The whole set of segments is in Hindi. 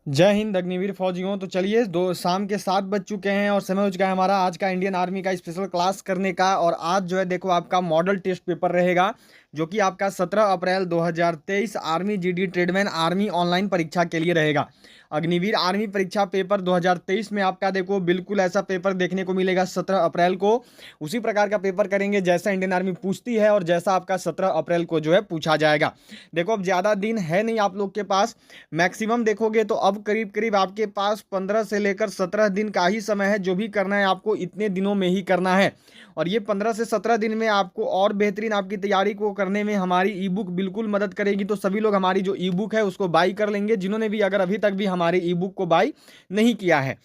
जय हिंद अग्निवीर फौजियों। तो चलिए, दो शाम के 7 बज चुके हैं और समय हो चुका है हमारा आज का इंडियन आर्मी का स्पेशल क्लास करने का। और आज जो है देखो आपका मॉडल टेस्ट पेपर रहेगा, जो कि आपका 17 अप्रैल 2023 army GD tradesman army online परीक्षा के लिए रहेगा। अग्निवीर आर्मी परीक्षा पेपर 2023 में आपका देखो बिल्कुल ऐसा पेपर देखने को मिलेगा 17 अप्रैल को। उसी प्रकार का पेपर करेंगे जैसा इंडियन आर्मी पूछती है और जैसा आपका 17 अप्रैल को जो है पूछा जाएगा। देखो अब ज़्यादा दिन है नहीं आप लोग के पास, मैक्सिमम देखोगे तो अब करीब करीब आपके पास 15 से लेकर 17 दिन का ही समय है। जो भी करना है आपको इतने दिनों में ही करना है। और ये 15 से 17 दिन में आपको और बेहतरीन आपकी तैयारी को करने में हमारी ई बुक बिल्कुल मदद करेगी। तो सभी लोग हमारी जो ई बुक है उसको बाई कर लेंगे, जिन्होंने भी अगर अभी तक भी हमारी ई बुक को बाई नहीं किया है।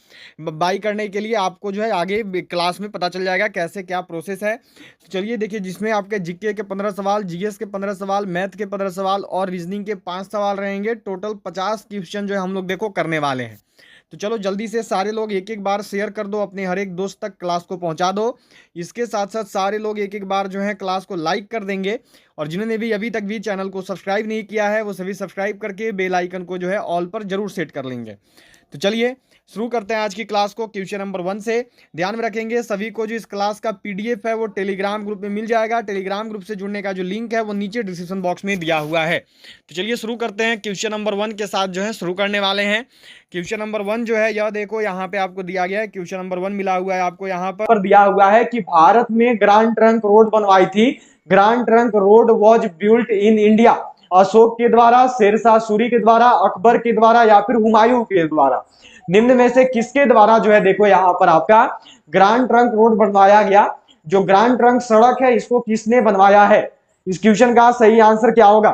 बाई करने के लिए आपको जो है आगे क्लास में पता चल जाएगा कैसे क्या प्रोसेस है। तो चलिए देखिए, जिसमें आपके जीके के 15 सवाल, जीएस के 15 सवाल, मैथ के 15 सवाल और रीजनिंग के 5 सवाल रहेंगे। टोटल 50 क्वेश्चन जो है हम लोग देखो करने वाले हैं। तो चलो जल्दी से सारे लोग एक एक बार शेयर कर दो, अपने हर एक दोस्त तक क्लास को पहुंचा दो। इसके साथ साथ सारे लोग एक एक बार जो है क्लास को लाइक कर देंगे। और जिन्होंने भी अभी तक भी चैनल को सब्सक्राइब नहीं किया है वो सभी सब्सक्राइब करके बेल आइकन को जो है ऑल पर जरूर सेट कर लेंगे। तो चलिए शुरू करते हैं आज की क्लास को क्वेश्चन नंबर 1 से। ध्यान में रखेंगे सभी को जो इस क्लास का पीडीएफ है वो टेलीग्राम ग्रुप में मिल जाएगा। टेलीग्राम ग्रुप से जुड़ने का जो लिंक है वो नीचे डिस्क्रिप्शन बॉक्स में दिया हुआ है। तो चलिए शुरू करते हैं, क्वेश्चन नंबर 1 के साथ जो है शुरू करने वाले हैं। क्वेश्चन नंबर 1 जो है यह देखो यहाँ पे आपको दिया गया है। क्वेश्चन नंबर 1 मिला हुआ है आपको यहाँ पर दिया हुआ है कि भारत में ग्रांड ट्रंक रोड बनवाई थी। Grand trunk road was built in India Ashok के द्वारा, शेरशाह सूरी के द्वारा, अकबर के द्वारा या फिर हुमायूं के द्वारा। निम्न में से किसके द्वारा जो है देखो यहाँ पर आपका ग्रांड ट्रंक रोड बनवाया गया। जो ग्रांड ट्रंक सड़क है इसको किसने बनवाया है? इस क्वेश्चन का सही आंसर क्या होगा?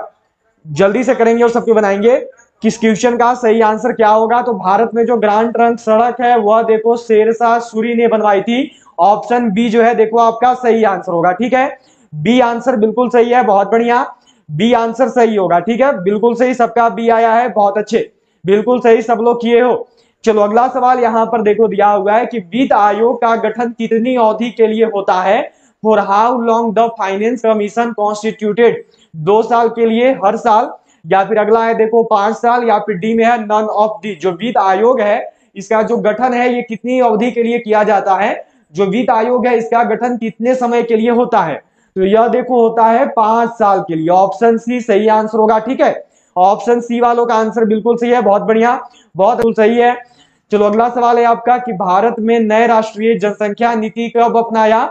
जल्दी से करेंगे और सबको बनाएंगे। किस क्वेश्चन का सही आंसर क्या होगा? तो भारत में जो ग्रांड ट्रंक सड़क है वह देखो शेरशाह सूरी ने बनवाई थी। ऑप्शन बी जो है देखो आपका सही आंसर होगा। ठीक है, बी आंसर बिल्कुल सही है, बहुत बढ़िया। बी आंसर सही होगा। ठीक है, बिल्कुल सही, सबका बी आया है, बहुत अच्छे, बिल्कुल सही सब लोग किए हो। चलो अगला सवाल यहां पर देखो दिया हुआ है कि वित्त आयोग का गठन कितनी अवधि के लिए होता है? For how long the finance commission constituted? 2 साल के लिए, हर साल, या फिर अगला है देखो 5 साल, या फिर डी में है नन ऑफ दी। जो वित्त आयोग है इसका जो गठन है ये कितनी अवधि के लिए किया जाता है? जो वित्त आयोग है इसका गठन कितने समय के लिए होता है? तो यह देखो होता है 5 साल के लिए। ऑप्शन सी सही आंसर होगा। ठीक है, ऑप्शन सी वालों का आंसर बिल्कुल सही है, बहुत बढ़िया, बहुत सही है। चलो अगला सवाल है आपका कि भारत में नए राष्ट्रीय जनसंख्या नीति कब अपनाया?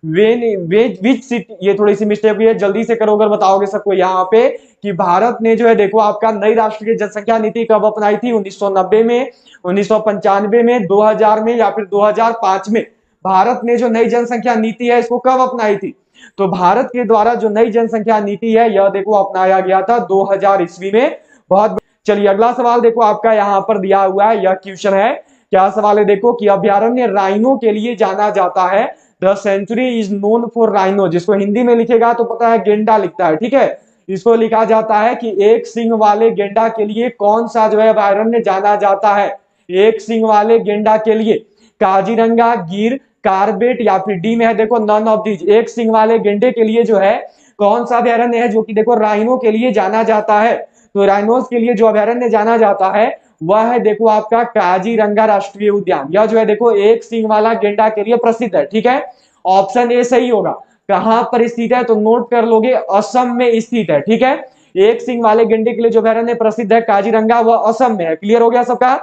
विच सिटी, ये थोड़ी सी मिस्टेक हुई है, जल्दी से करो अगर बताओगे सबको यहाँ पे कि भारत ने जो है देखो आपका नई राष्ट्रीय जनसंख्या नीति कब अपनाई थी? 1990 में, 1995 में, 2000 में या फिर 2005 में? भारत ने जो नई जनसंख्या नीति है इसको कब अपनाई थी? तो भारत के द्वारा जो नई जनसंख्या नीति है यह देखो अपनाया गया था 2000 ईस्वी में। बहुत, चलिए अगला सवाल देखो आपका यहाँ पर दिया हुआ है। यह क्वेश्चन है, क्या सवाल है देखो कि अभ्यारण्य राइनो के लिए जाना जाता है। The sanctuary is known for rhino, जिसको हिंदी में लिखेगा तो पता है गेंडा लिखता है। ठीक है, इसको लिखा जाता है कि एक सिंह वाले गेंडा के लिए कौन सा जो है अभ्यारण्य जाना जाता है? एक सिंह वाले गेंडा के लिए काजीरंगा, गिर, कार्बेट या फिर डी में है देखो नन ऑफ दीज। एक सिंह वाले गेंडे के लिए जो है कौन सा अभ्यारण्य है जो कि देखो राइनो के लिए जाना जाता है? तो राइनोस के लिए जो अभ्यारण्य जाना जाता है वह है देखो आपका काजीरंगा राष्ट्रीय उद्यान। यह जो है देखो एक सिंह वाला गेंडा के लिए प्रसिद्ध है। ठीक है, ऑप्शन ए सही होगा। कहां पर स्थित है तो नोट कर लोगे, असम में स्थित है। ठीक है, एक सिंह वाले गेंडे के लिए जो अभ्यारण्य प्रसिद्ध है काजीरंगा वह असम में है। क्लियर हो गया सबका?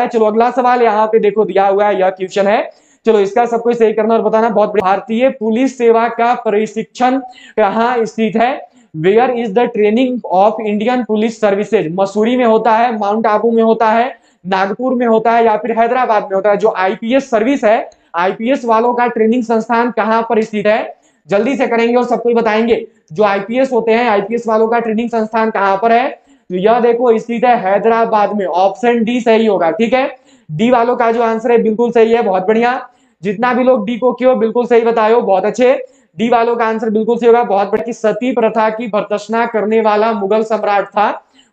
चलो अगला सवाल यहाँ पे देखो दिया हुआ है, यह क्वेश्चन है, चलो इसका सबको सही करना और बताना। बहुत भारतीय पुलिस सेवा का प्रशिक्षण कहाँ स्थित है? Where is the training of Indian police services? Mussoorie में होता है, माउंट आबू में होता है, नागपुर में होता है या फिर हैदराबाद में होता है? जो आईपीएस सर्विस है, आईपीएस वालों का ट्रेनिंग संस्थान कहां पर स्थित है? जल्दी से करेंगे और सबको बताएंगे। जो आईपीएस होते हैं, आईपीएस वालों का ट्रेनिंग संस्थान कहां पर है? तो यह देखो स्थित है हैदराबाद में। ऑप्शन डी सही होगा। ठीक है, डी वालों का जो आंसर है बिल्कुल सही है, बहुत बढ़िया। जितना भी लोग डी को क्यों बिल्कुल सही बताओ, बहुत अच्छे। डी वालों का आंसर बिल्कुल सही होगा, बहुत बढ़िया। कि सती प्रथा की भर्त्सना करने वाला मुगल सम्राट था?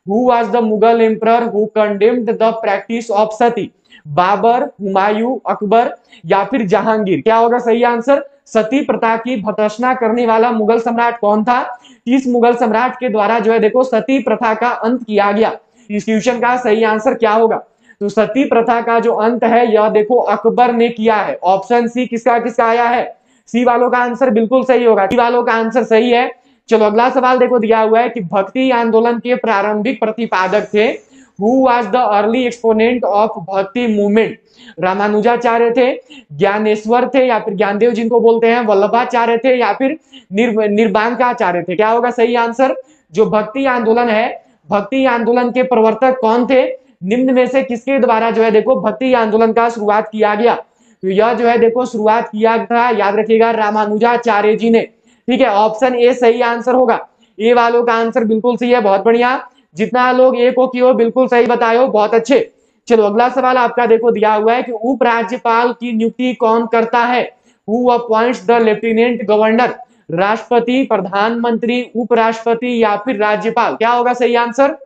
Who was the Mughal emperor who condemned the practice of sati? Babur, Humayun, Akbar या फिर जहांगीर? क्या होगा सही आंसर? सती प्रथा की भर्त्सना करने वाला मुगल सम्राट कौन था? इस मुगल सम्राट के द्वारा जो है देखो सती प्रथा का अंत किया गया। इस क्वेश्चन का सही आंसर क्या होगा? तो सती प्रथा का जो अंत है यह देखो अकबर ने किया है। ऑप्शन सी किसका किसका आया है? सी वालों का आंसर बिल्कुल सही होगा, सी वालों का आंसर सही है। चलो अगला सवाल देखो दिया हुआ है कि भक्ति आंदोलन के प्रारंभिक प्रतिपादक थे। Who was the early exponent of भक्ति मूवमेंट? रामानुजाचार्य थे, ज्ञानेश्वर थे, या फिर ज्ञानदेव जिनको बोलते हैं, वल्लभाचार्य थे, या फिर निर्बांकाचार्य थे? क्या होगा सही आंसर? जो भक्ति आंदोलन है, भक्ति आंदोलन के प्रवर्तक कौन थे? निम्न में से किसके द्वारा जो है देखो भक्ति आंदोलन का शुरुआत किया गया? तो यह जो है देखो शुरुआत किया था, याद रखिएगा, रामानुजाचार्य जी ने। ठीक है, ऑप्शन ए सही आंसर होगा। ए वालों का आंसर बिल्कुल सही है, बहुत बढ़िया। जितना लोग ए को किए हो बिल्कुल सही बताए हो, बहुत अच्छे। चलो अगला सवाल आपका देखो दिया हुआ है कि उपराज्यपाल की नियुक्ति कौन करता है? Who appoints the lieutenant governor? राष्ट्रपति, प्रधानमंत्री, उपराष्ट्रपति या फिर राज्यपाल? क्या होगा सही आंसर?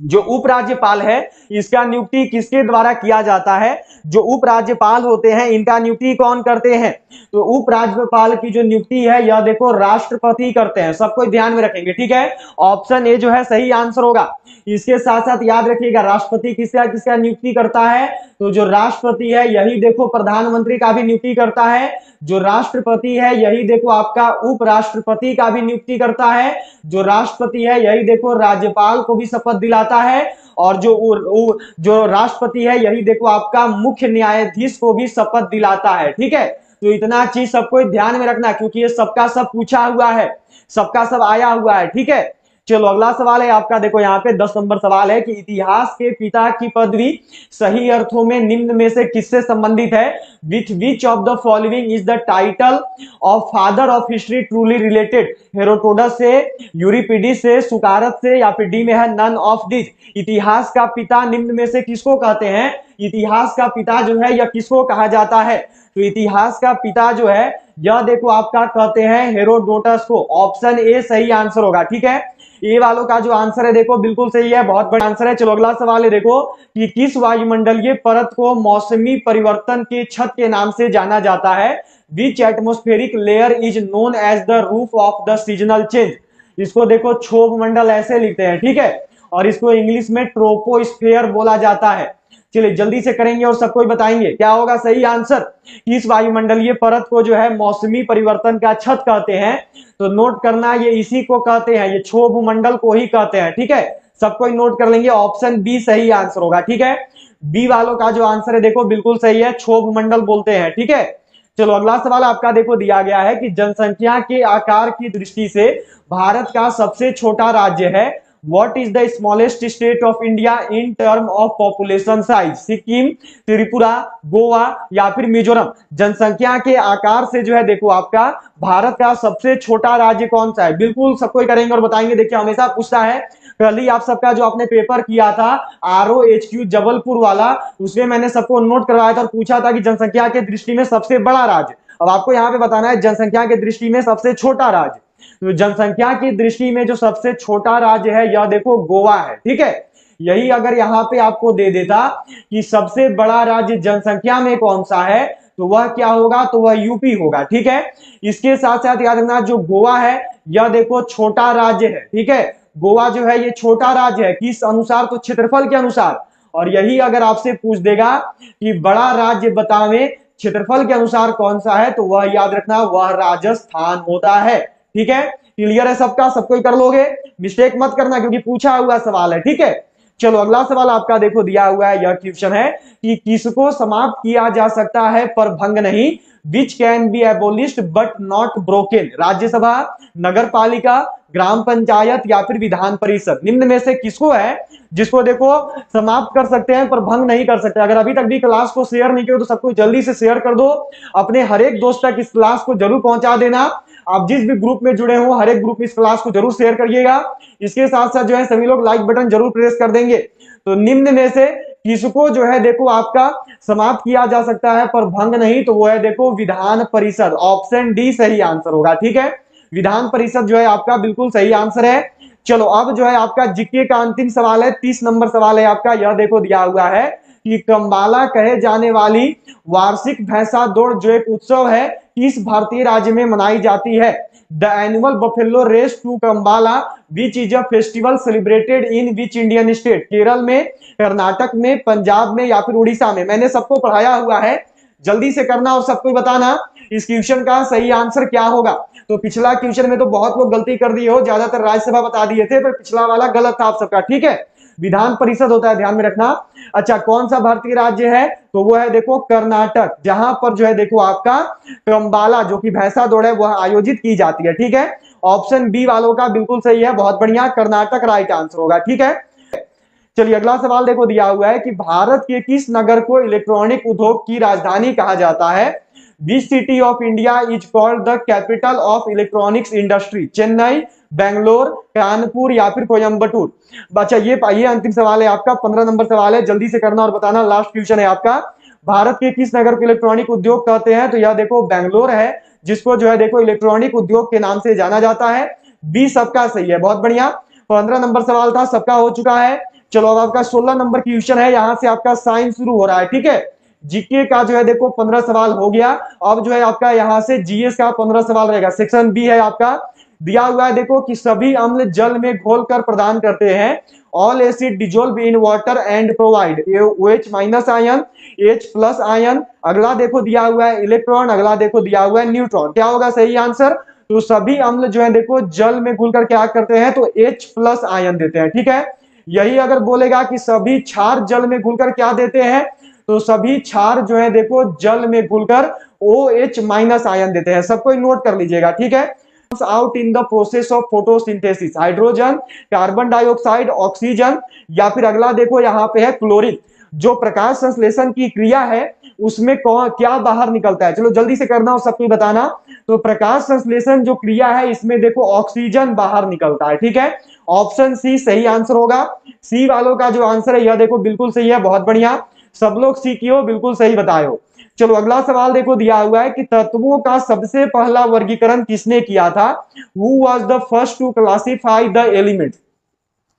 जो उपराज्यपाल है इसका नियुक्ति किसके द्वारा किया जाता है? जो उपराज्यपाल होते हैं इनका नियुक्ति कौन करते हैं? तो उपराज्यपाल की जो नियुक्ति है यह देखो राष्ट्रपति करते हैं, सबको ध्यान में रखेंगे। ठीक है, ऑप्शन ए जो है सही आंसर होगा। इसके साथ साथ याद रखिएगा राष्ट्रपति किसका किसका नियुक्ति करता है? तो जो राष्ट्रपति है यही देखो प्रधानमंत्री का भी नियुक्ति करता है, जो राष्ट्रपति है यही देखो आपका उपराष्ट्रपति का भी नियुक्ति करता है, जो राष्ट्रपति है यही देखो राज्यपाल को भी शपथ दिलाता है, और जो राष्ट्रपति है यही देखो आपका मुख्य न्यायाधीश को भी शपथ दिलाता है। ठीक है, तो इतना चीज सबको ध्यान में रखना क्योंकि ये सबका सब पूछा हुआ है, सबका सब आया हुआ है। ठीक है, चलो अगला सवाल है आपका, देखो यहाँ पे 10 नंबर सवाल है कि इतिहास के पिता की पदवी सही अर्थों में निम्न में से किससे संबंधित है? With which of the following is the title of father of history truly related? Herodotus से, यूरिपिडीज से, सुकारत से, या फिर डी में है नन ऑफ दिस? इतिहास का पिता निम्न में से किसको कहते हैं? इतिहास का पिता जो है यह किसको कहा जाता है? तो इतिहास का पिता जो है यह देखो आपका कहते हैं हेरोडोटस को। ऑप्शन ए सही आंसर होगा। ठीक है, ए वालों का जो आंसर है देखो बिल्कुल सही है, बहुत बड़ा आंसर है। चलो अगला सवाल है देखो कि किस वायुमंडलीय परत को मौसमी परिवर्तन के छत के नाम से जाना जाता है? Which atmospheric layer is known as the roof of the seasonal change? इसको देखो क्षोभ मंडल ऐसे लिखते हैं। ठीक है, और इसको इंग्लिश में ट्रोपोस्फेयर बोला जाता है। चलिए जल्दी से करेंगे और सबको बताएंगे क्या होगा सही आंसर। इस वायुमंडलीय परत को जो है मौसमी परिवर्तन का छत कहते हैं। तो नोट करना, ये इसी को कहते हैं, ये क्षोभ मंडल को ही कहते हैं। ठीक है, सबको नोट कर लेंगे, ऑप्शन बी सही आंसर होगा। ठीक है, बी वालों का जो आंसर है देखो बिल्कुल सही है, क्षोभ मंडल बोलते हैं। ठीक है, चलो अगला सवाल आपका देखो दिया गया है कि जनसंख्या के आकार की दृष्टि से भारत का सबसे छोटा राज्य है। What is the smallest state of India in term of population size? Sikkim, Tripura, Goa या फिर मिजोरम? जनसंख्या के आकार से जो है देखो आपका भारत का सबसे छोटा राज्य कौन सा है? बिल्कुल सबको करेंगे और बताएंगे। देखिए हमेशा पूछता है, कल ही आप सबका जो आपने पेपर किया था ROHQ जबलपुर वाला, उसमें मैंने सबको नोट करवाया था और पूछा था कि जनसंख्या के दृष्टि में सबसे बड़ा राज्य। अब आपको यहाँ पे बताना है जनसंख्या के दृष्टि में सबसे छोटा राज्य। तो जनसंख्या की दृष्टि में जो सबसे छोटा राज्य है यह देखो गोवा है। ठीक है, यही अगर यहाँ पे आपको दे देता कि सबसे बड़ा राज्य जनसंख्या में कौन सा है तो वह क्या होगा? तो वह यूपी होगा। ठीक है, इसके साथ साथ याद रखना जो गोवा है यह देखो छोटा राज्य है। ठीक है, गोवा जो है ये छोटा राज्य है, किस अनुसार? तो क्षेत्रफल के अनुसार। और यही अगर आपसे पूछ देगा कि बड़ा राज्य बतावे क्षेत्रफल के अनुसार कौन सा है, तो वह याद रखना वह राजस्थान होता है। ठीक है, क्लियर है सबका? सबको कर लोगे, मिस्टेक मत करना क्योंकि पूछा हुआ सवाल है। ठीक है, चलो अगला सवाल आपका देखो दिया हुआ है, यह क्वेश्चन है कि किसको समाप्त किया जा सकता है पर भंग नहीं? Which can be abolished but not broken? Rajya Sabha, nagar palika, gram panchayat या फिर विधान परिषद? निम्न में से किसको है जिसको देखो समाप्त कर सकते हैं पर भंग नहीं कर सकते? अगर अभी तक भी क्लास को शेयर नहीं किया तो सबको जल्दी से शेयर कर दो, अपने हर एक दोस्त तक इस क्लास को जरूर पहुंचा देना। आप जिस भी ग्रुप में जुड़े हो हर एक ग्रुप में इस क्लास को जरूर शेयर करिएगा। इसके साथ साथ जो है सभी लोग लाइक बटन जरूर प्रेस कर देंगे। तो निम्न में से किसको जो है देखो आपका समाप्त किया जा सकता है पर भंग नहीं? तो वो है देखो विधान परिषद। ऑप्शन डी सही आंसर होगा। ठीक है, विधान परिषद जो है आपका बिल्कुल सही आंसर है। चलो अब जो है आपका जीके का अंतिम सवाल है, 30 नंबर सवाल है आपका। यह देखो दिया हुआ है कि कंबाला कहे जाने वाली वार्षिक भैंसा दौड़ जो एक उत्सव है किस भारतीय राज्य में मनाई जाती है? The annual buffalo race to Kambala which is a festival celebrated in which Indian state? Kerala में, कर्नाटक में, पंजाब में या फिर उड़ीसा में? मैंने सबको पढ़ाया हुआ है, जल्दी से करना और सबको बताना इस क्वेश्चन का सही आंसर क्या होगा। तो पिछला क्वेश्चन में तो बहुत लोग गलती कर दिए हो, ज्यादातर राज्यसभा बता दिए थे, पर पिछला वाला गलत था आप सबका, ठीक है। विधान परिषद होता है, ध्यान में रखना। अच्छा, कौन सा भारतीय राज्य है? तो वो है देखो कर्नाटक, जहां पर जो है देखो आपका कंबाला जो कि भैंसा दौड़ है वह आयोजित की जाती है, ठीक है। ऑप्शन बी वालों का बिल्कुल सही है, बहुत बढ़िया, कर्नाटक राइट आंसर होगा, ठीक है। चलिए अगला सवाल देखो दिया हुआ है कि भारत के किस नगर को इलेक्ट्रॉनिक उद्योग की राजधानी कहा जाता है? Which city of India is called the capital of electronics industry? Chennai, Bangalore, Kanpur या फिर कोयम्बटूर? अच्छा, ये अंतिम सवाल है आपका, 15 नंबर सवाल है, जल्दी से करना और बताना, लास्ट क्वेश्चन है आपका। भारत के किस नगर को इलेक्ट्रॉनिक उद्योग कहते हैं? तो यह देखो बेंगलोर है, जिसको जो है देखो इलेक्ट्रॉनिक उद्योग के नाम से जाना जाता है। बी सबका सही है, बहुत बढ़िया। 15 नंबर सवाल था, सबका हो चुका है। चलो अब आपका 16 नंबर क्वेश्चन है, यहां से आपका साइंस शुरू हो रहा है, ठीक है। जीके का जो है देखो 15 सवाल हो गया, अब जो है आपका यहां से जीएस का 15 सवाल रहेगा। सेक्शन बी है आपका, दिया हुआ है देखो कि सभी अम्ल जल में घोलकर प्रदान करते हैं। All acid dissolve in water and provide OH minus ion, H plus ion. अगला देखो दिया हुआ है इलेक्ट्रॉन, अगला देखो दिया हुआ है न्यूट्रॉन। क्या होगा सही आंसर? तो सभी अम्ल जो है देखो जल में घुलकर क्या करते हैं? तो H प्लस आयन देते हैं, ठीक है। यही अगर बोलेगा कि सभी क्षार जल में घुलकर क्या देते हैं? तो सभी क्षार जो है देखो जल में घुलकर OH माइनस आयन देते हैं। सबको नोट कर लीजिएगा, ठीक है। Out in the process of photosynthesis? Hydrogen, carbon dioxide, oxygen या फिर अगला देखो यहाँ पे है क्लोरीन। जो प्रकाश संश्लेषण की क्रिया है उसमें कौन क्या बाहर निकलता है? चलो जल्दी से करना और सबको बताना। तो प्रकाश संश्लेषण जो क्रिया है इसमें देखो ऑक्सीजन बाहर निकलता है, ठीक है। ऑप्शन सी सही आंसर होगा। सी वालों का जो आंसर है यह देखो बिल्कुल सही है, बहुत बढ़िया, सब लोग सी की हो, बिल्कुल सही बताए हो। चलो अगला सवाल देखो दिया हुआ है कि तत्वों का सबसे पहला वर्गीकरण किसने किया था? Who was the first to classify the elements?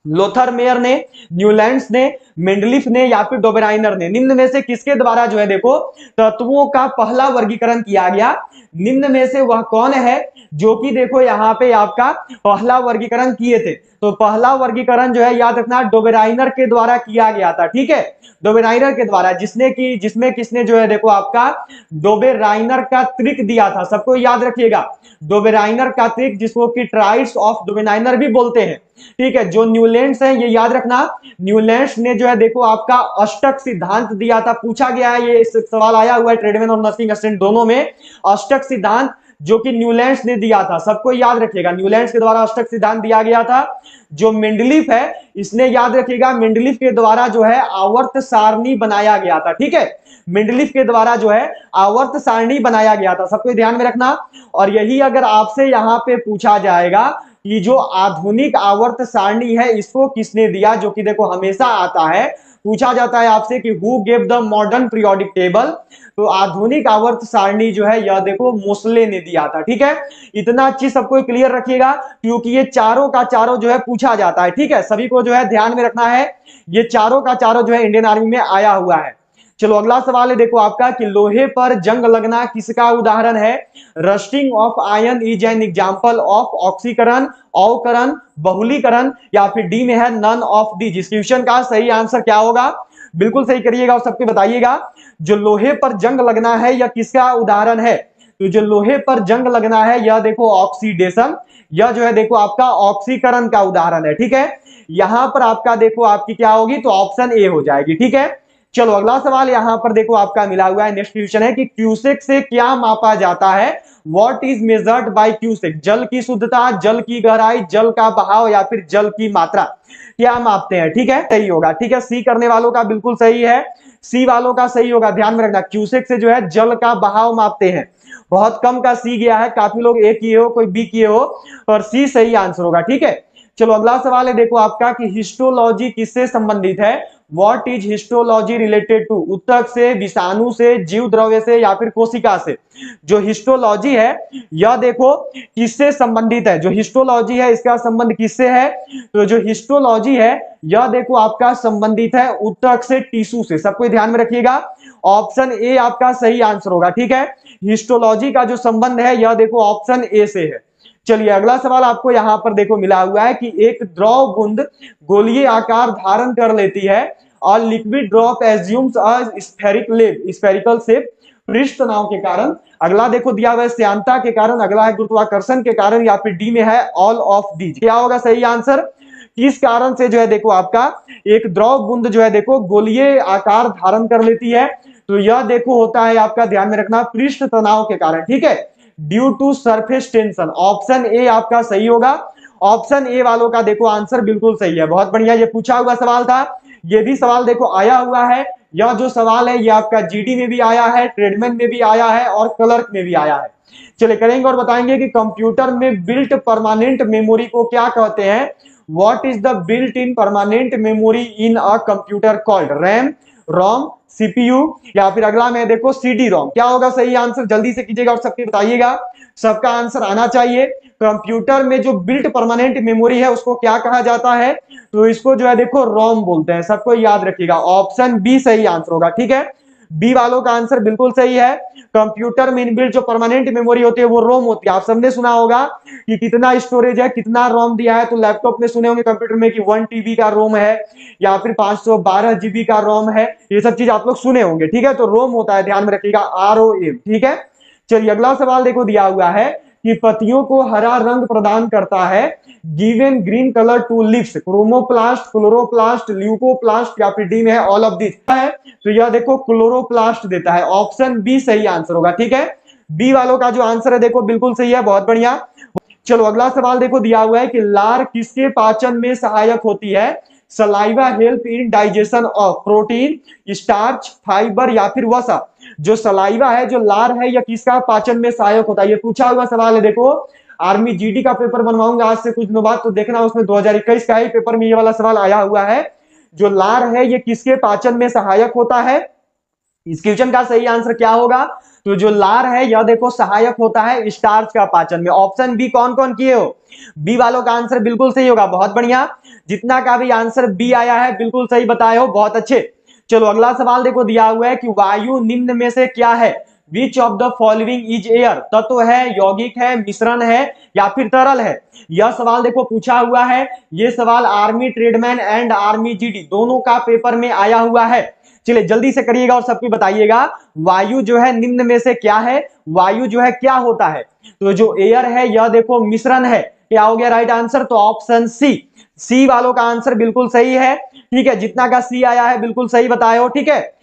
Lothar Meyer ने, न्यूलैंड्स ने, मेंडलिफ ने या फिर डोबेराइनर ने? निम्न में से किसके द्वारा जो है देखो तत्वों का पहला वर्गीकरण किया गया? निम्न में से वह कौन है जो कि देखो यहाँ पे आपका पहला वर्गीकरण किए थे? तो पहला वर्गीकरण जो है याद रखना डोबेराइनर के द्वारा किया गया था, ठीक है। डोबेराइनर के द्वारा, जिसमें किसने जो है देखो आपका डोबेराइनर का ट्रिक दिया था, सबको याद रखिएगा। डोबेराइनर का ट्रिक जिसको कि ट्राइड्स ऑफ डोबेराइनर भी बोलते हैं, ठीक है। जो न्यूलैंड्स है ये याद रखना, न्यूलैंड्स ने जो है देखो आपका अष्टक सिद्धांत दिया था, पूछा गया है, ये सवाल आया हुआ है ट्रेडमैन और नर्सिंग असिस्टेंट दोनों में। अष्टक सिद्धांत जो कि न्यूलैंड्स ने दिया था, सबको याद रखिएगा, न्यूलैंड्स के द्वारा अष्टक सिद्धांत दिया गया था। जो मेंडलीफ है इसने याद रखिएगा, मेंडलीफ के द्वारा जो है आवर्त सारणी बनाया गया था, ठीक है। मेंडलीफ के द्वारा जो है आवर्त सारणी बनाया गया था, सबको ध्यान में रखना। और यही अगर आपसे यहां पे पूछा जाएगा कि जो आधुनिक आवर्त सारणी है इसको किसने दिया, जो कि देखो हमेशा आता है, पूछा जाता है आपसे कि who gave the modern periodic table? तो आधुनिक आवर्त सारणी जो है यह देखो मोसले ने दिया था, ठीक है। इतना चीज सबको क्लियर रखिएगा क्योंकि ये चारों का चारों जो है पूछा जाता है, ठीक है। सभी को जो है ध्यान में रखना है, ये चारों का चारों जो है इंडियन आर्मी में आया हुआ है। चलो अगला सवाल है देखो आपका कि लोहे पर जंग लगना किसका उदाहरण है? Rusting of iron is an example of ऑक्सीकरण, अवकरण, बहुलीकरण या फिर डी में है नन ऑफ दी? जिस क्वेश्चन का सही आंसर क्या होगा बिल्कुल सही करिएगा और सबको बताइएगा। जो लोहे पर जंग लगना है यह किसका उदाहरण है? तो जो लोहे पर जंग लगना है यह देखो ऑक्सीडेशन, यह जो है देखो आपका ऑक्सीकरण का उदाहरण है, ठीक है। यहां पर आपका देखो आपकी क्या होगी? तो ऑप्शन ए हो जाएगी, ठीक है। चलो अगला सवाल यहां पर देखो आपका मिला हुआ है, नेक्स्ट क्वेश्चन है कि क्यूसेक से क्या मापा जाता है? What is measured by cusec? जल की शुद्धता, जल की गहराई, जल का बहाव या फिर जल की मात्रा, क्या मापते हैं? ठीक है, सही होगा, ठीक है। सी करने वालों का बिल्कुल सही है, सी वालों का सही होगा, ध्यान में रखना। क्यूसेक से जो है जल का बहाव मापते हैं। बहुत कम का सी गया है, काफी लोग ए किए हो, कोई बी किए हो, और सी सही आंसर होगा, ठीक है। चलो अगला सवाल है देखो आपका कि हिस्टोलॉजी किससे संबंधित है? What is histology related to, ऊतक से, विषाणु से, जीव द्रव्य से या फिर कोशिका से। जो हिस्टोलॉजी है यह देखो किससे संबंधित है, जो हिस्टोलॉजी है इसका संबंध किससे है, तो जो हिस्टोलॉजी है यह देखो आपका संबंधित है ऊतक से, टिश्यू से। सबको ध्यान में रखिएगा, ऑप्शन ए आपका सही आंसर होगा। ठीक है, हिस्टोलॉजी का जो संबंध है यह देखो ऑप्शन ए से है। चलिए अगला सवाल आपको यहां पर देखो मिला हुआ है कि एक द्रव बूंद गोलीय आकार धारण कर लेती है और liquid drop assumes a spherical shape पृष्ठ तनाव के कारण। अगला देखो दिया हुआ है श्यानता के कारण, अगला है गुरुत्वाकर्षण के कारण, या फिर डी में है ऑल ऑफ दीज। क्या होगा सही आंसर, किस कारण से जो है देखो आपका एक द्रव बूंद जो है देखो गोलीय आकार धारण कर लेती है, तो यह देखो होता है आपका ध्यान में रखना पृष्ठ तनाव के कारण। ठीक है, due to surface tension. Option A आपका सही होगा, ऑप्शन ए वालों का देखो आंसर बिल्कुल सही है। बहुत बढ़िया, ये पूछा हुआ सवाल था, ये भी सवाल देखो आया हुआ है। यह जो सवाल है ये आपका जीडी में भी आया है, ट्रेडमैन में भी आया है और क्लर्क में भी आया है। चलिए करेंगे और बताएंगे कि कंप्यूटर में बिल्ट परमानेंट मेमोरी को क्या कहते हैं। What is the built in permanent memory in a computer called, RAM, ROM, CPU या फिर अगला में देखो सीडी रोम। क्या होगा सही आंसर, जल्दी से कीजिएगा और सबके बताइएगा, सबका आंसर आना चाहिए। कंप्यूटर में जो बिल्ट परमानेंट मेमोरी है उसको क्या कहा जाता है, तो इसको जो है देखो रोम बोलते हैं। सबको याद रखिएगा, ऑप्शन बी सही आंसर होगा। ठीक है, बी वालों का आंसर बिल्कुल सही है। कंप्यूटर में इनबिल्ट जो परमानेंट मेमोरी होती है वो रोम होती है। आप सबने सुना होगा कि कितना स्टोरेज है, कितना रोम दिया है, तो लैपटॉप में सुने होंगे कंप्यूटर में कि 1 TB का रोम है या फिर 512 GB का रोम है, ये सब चीज आप लोग सुने होंगे। ठीक है, तो रोम होता है, ध्यान में रखिएगा ROM। ठीक है, चलिए अगला सवाल देखो दिया हुआ है कि पत्तियों को हरा रंग प्रदान करता है, given green colour to leaves, chromoplast, chloroplast, leucoplast या फिर डी में है ऑल ऑफ दिस है, तो यह देखो क्लोरोप्लास्ट देता है। ऑप्शन बी सही आंसर होगा। ठीक है, बी वालों का जो आंसर है देखो बिल्कुल सही है, बहुत बढ़िया। चलो अगला सवाल देखो दिया हुआ है कि लार किसके पाचन में सहायक होती है, saliva help in digestion of protein, starch, fibre या फिर वसा। जो सलाइवा है, जो लार है, यह किसका पाचन में सहायक होता है, ये पूछा हुआ सवाल है। देखो आर्मी जीडी का पेपर बनवाऊंगा आज से कुछ दिनों बाद, तो देखना उसमें 2021 का ही पेपर में ये वाला सवाल आया हुआ है। जो लार है ये किसके पाचन में सहायक होता है, इस क्वेश्चन का सही आंसर क्या होगा, तो जो लार है यह देखो सहायक होता है स्टार्च का पाचन में। ऑप्शन बी कौन कौन किए हो, बी वालों का आंसर बिल्कुल सही होगा, बहुत बढ़िया। जितना का भी आंसर बी आया है बिल्कुल सही बताए हो, बहुत अच्छे। चलो अगला सवाल देखो दिया हुआ है कि वायु निम्न में से क्या है, विच of the following is air, तत्व है, यौगिक है, मिश्रण है या फिर तरल है। यह सवाल देखो पूछा हुआ है, यह सवाल army tradesman and army GD दोनों का पेपर में आया हुआ है। चलिए जल्दी से करिएगा और सबको बताइएगा, वायु जो है निम्न में से क्या है, वायु जो है क्या होता है, तो जो एयर है यह देखो मिश्रण है। क्या हो गया राइट आंसर, तो ऑप्शन सी, सी वालों का आंसर बिल्कुल सही है। ठीक है, जितना का सी आया है बिल्कुल सही बताए हो। ठीक है,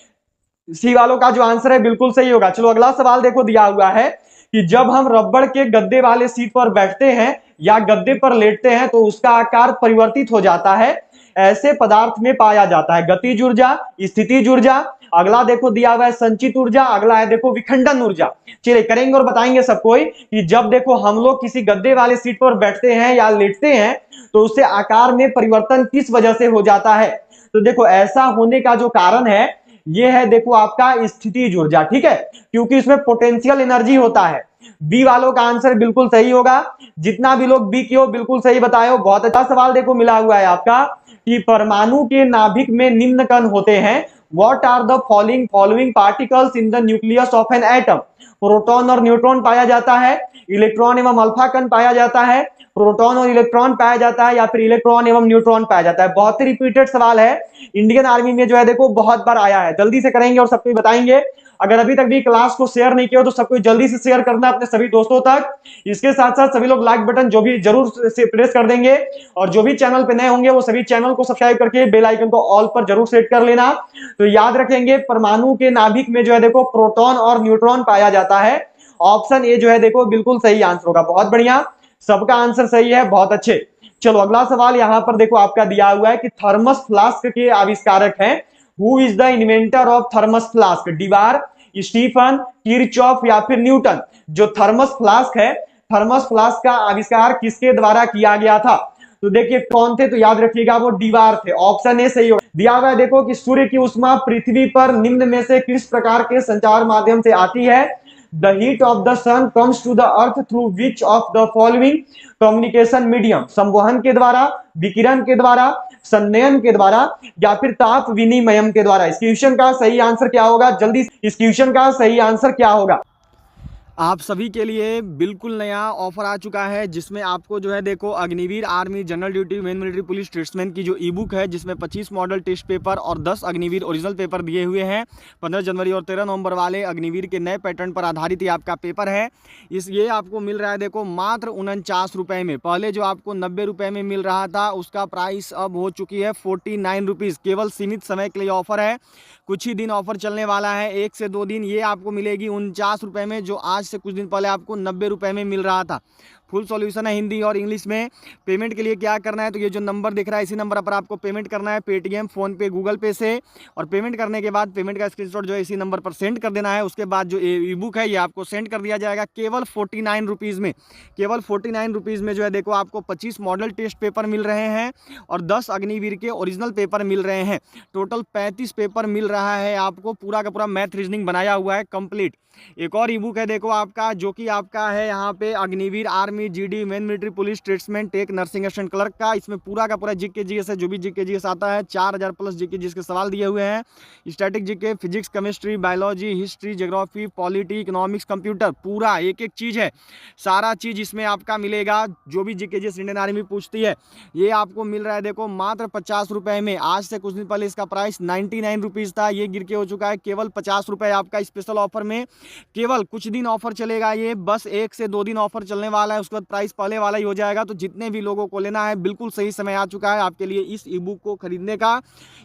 सी वालों का जो आंसर है बिल्कुल सही होगा। चलो अगला सवाल देखो दिया हुआ है कि जब हम रबड़ के गद्दे वाले सीट पर बैठते हैं या गद्दे पर लेटते हैं तो उसका आकार परिवर्तित हो जाता है, ऐसे पदार्थ में पाया जाता है गतिज ऊर्जा, स्थितिज ऊर्जा, अगला देखो दिया हुआ है संचित ऊर्जा, अगला है देखो विखंडन ऊर्जा। चलिए करेंगे और बताएंगे सब कोई कि जब देखो हम लोग किसी गद्दे वाले सीट पर बैठते हैं या लेटते हैं तो उससे आकार में परिवर्तन किस वजह से हो जाता है, तो देखो ऐसा होने का जो कारण है ये है देखो आपका स्थितिज ऊर्जा। ठीक है, क्योंकि इसमें पोटेंशियल एनर्जी होता है। बी वालों का आंसर बिल्कुल सही होगा, जितना भी लोग बी की हो बिल्कुल सही बताए हो, बहुत अच्छा सवाल देखो मिला हुआ है आपका कि परमाणु के नाभिक में निम्न कण होते हैं, what are the following particles in the nucleus of an atom. Proton और न्यूट्रॉन पाया जाता है, इलेक्ट्रॉन एवं अल्फा कण पाया जाता है, प्रोटॉन और इलेक्ट्रॉन पाया जाता है या फिर इलेक्ट्रॉन एवं न्यूट्रॉन पाया जाता है। बहुत ही रिपीटेड सवाल है, इंडियन आर्मी में जो है देखो बहुत बार आया है। जल्दी से करेंगे और सबको बताएंगे। अगर अभी तक भी क्लास को शेयर नहीं किया हो तो सबको जल्दी से शेयर करना अपने सभी दोस्तों तक। इसके साथ साथ सभी लोग लाइक बटन जो भी जरूर से प्रेस कर देंगे, और जो भी चैनल पे नए होंगे वो सभी चैनल को सब्सक्राइब करके बेल आइकन को ऑल पर जरूर सेट कर लेना। तो याद रखेंगे परमाणु के नाभिक में जो है देखो प्रोटॉन और न्यूट्रॉन पाया जाता है। ऑप्शन ए जो है देखो बिल्कुल सही आंसर होगा, बहुत बढ़िया, सबका आंसर सही है, बहुत अच्छे। चलो अगला सवाल यहां पर देखो आपका दिया हुआ है कि थर्मस फ्लास्क के आविष्कारक हैं, who is the inventor of thermos flask, Dewar, Stephen, Kirchhoff या फिर न्यूटन। जो थर्मस फ्लास्क है, थर्मस फ्लास्क का आविष्कार किसके द्वारा किया गया था, तो देखिए कौन थे, तो याद रखिएगा वो दीवार थे। ऑप्शन ए सही होगा। दिया हुआ है देखो कि सूर्य की उष्मा पृथ्वी पर निम्न में से किस प्रकार के संचार माध्यम से आती है। The heat of the sun comes to the earth through which of the following communication medium. संवहन के द्वारा, विकिरण के द्वारा, संनयन के द्वारा, या फिर ताप विनिमयम के द्वारा। इस क्वेश्चन का सही आंसर क्या होगा, जल्दी इस क्वेश्चन का सही आंसर क्या होगा। आप सभी के लिए बिल्कुल नया ऑफर आ चुका है, जिसमें आपको जो है देखो Agniveer army general duty main military police tradesman की जो ई बुक है, जिसमें 25 मॉडल टेस्ट पेपर और 10 अग्निवीर ओरिजिनल पेपर दिए हुए हैं। 15 जनवरी और 13 नवंबर वाले अग्निवीर के नए पैटर्न पर आधारित ये आपका पेपर है। ये आपको मिल रहा है देखो मात्र 49 रुपये में। पहले जो आपको 90 रुपये में मिल रहा था, उसका प्राइस अब हो चुकी है 49 रुपीज़। केवल सीमित समय के लिए ऑफर है, कुछ ही दिन ऑफर चलने वाला है, 1 से 2 दिन। ये आपको मिलेगी 49 रुपये में, जो आज से कुछ दिन पहले आपको 90 रुपये में मिल रहा था। फुल सॉल्यूशन है हिंदी और इंग्लिश में। पेमेंट के लिए क्या करना है, तो ये जो नंबर दिख रहा है, इसी नंबर पर आपको पेमेंट करना है, पेटीएम, फोन पे, गूगल पे से। और पेमेंट करने के बाद पेमेंट का स्क्रीनशॉट जो है इसी नंबर पर सेंड कर देना है। उसके बाद जो ई बुक है ये आपको सेंड कर दिया जाएगा केवल 49 रुपीज़ में। केवल 49 रुपीज़ में जो है देखो आपको 25 मॉडल टेस्ट पेपर मिल रहे हैं और 10 अग्निवीर के ओरिजिनल पेपर मिल रहे हैं। टोटल 35 पेपर मिल रहा है आपको, पूरा का पूरा मैथ रीजनिंग बनाया हुआ है कंप्लीट। एक और ई बुक है देखो आपका, जो कि आपका है यहाँ पे Agniveer army GD men military police tradesman tech nursing assistant clerk का। इसमें पूरा का पूरा जीके जीएस है, जो भी जीके जीएस आता है। 4000 प्लस जीके जीएस के सवाल दिए हुए हैं। Static GK, physics, chemistry, biology, history, geography, polity, economics, computer, पूरा एक एक चीज़ है। सारा चीज़ इसमें आपका मिलेगा, जो भी जीके जीएस इंडियन आर्मी पूछती है। ये आपको मिल रहा है देखो मात्र 50 रुपये में। आज से कुछ दिन पहले इसका प्राइस 99 रुपीज़ था, ये गिर के हो चुका है केवल 50 रुपये आपका स्पेशल ऑफर में। केवल कुछ दिन ऑफर चलेगा, ये बस 1 से 2 दिन ऑफर चलने वाला है, उसके बाद प्राइस पहले वाला ही हो जाएगा। तो जितने भी लोगों को लेना है, बिल्कुल सही समय आ चुका है आपके लिए इस ई बुक को खरीदने का।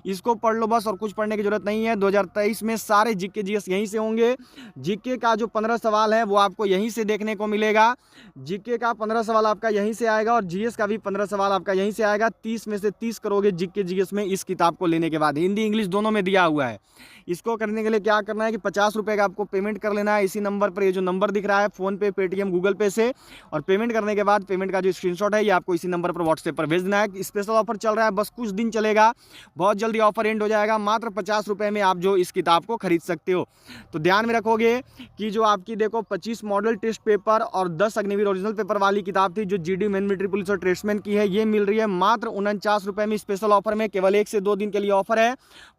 इसको पढ़ लो बस, और कुछ पढ़ने की जरूरत नहीं है। 2023 में सारे जीके जीएस यहीं से होंगे। जीके का जो 15 सवाल है वो आपको यहीं से देखने को मिलेगा। जीके का 15 सवाल आपका यहीं से आएगा और जीएस का भी 15 सवाल आपका यहीं से आएगा। 30 में से 30 करोगे जीके जीएस में इस किताब को लेने के बाद। हिंदी इंग्लिश दोनों में दिया हुआ है। इसको करने के लिए क्या करना है कि 50 रुपये का आपको पेमेंट कर लेना है इसी नंबर पर। ये जो नंबर दिख रहा है फोन पे, पेटीएम, गूगल पे से। और पेमेंट करने के बाद पेमेंट का जो स्क्रीनशॉट है ये आपको इसी नंबर पर व्हाट्सएप पर भेज देना है। स्पेशल ऑफर चल रहा है, बस कुछ दिन चलेगा, बहुत जल्दी ऑफर एंड हो जाएगा। मात्र 50 रुपये में आप जो इस किताब को खरीद सकते हो। तो ध्यान में रखोगे कि जो आपकी देखो 25 मॉडल टेस्ट पेपर और 10 अग्निवीर ओरिजिनल पेपर वाली किताब थी, जो जीडी मेन मिलिट्री पुलिस और ट्रेड्समैन की है, ये मिल रही है मात्र 49 रुपये में स्पेशल ऑफर में। केवल 1 से 2 दिन के लिए ऑफर है।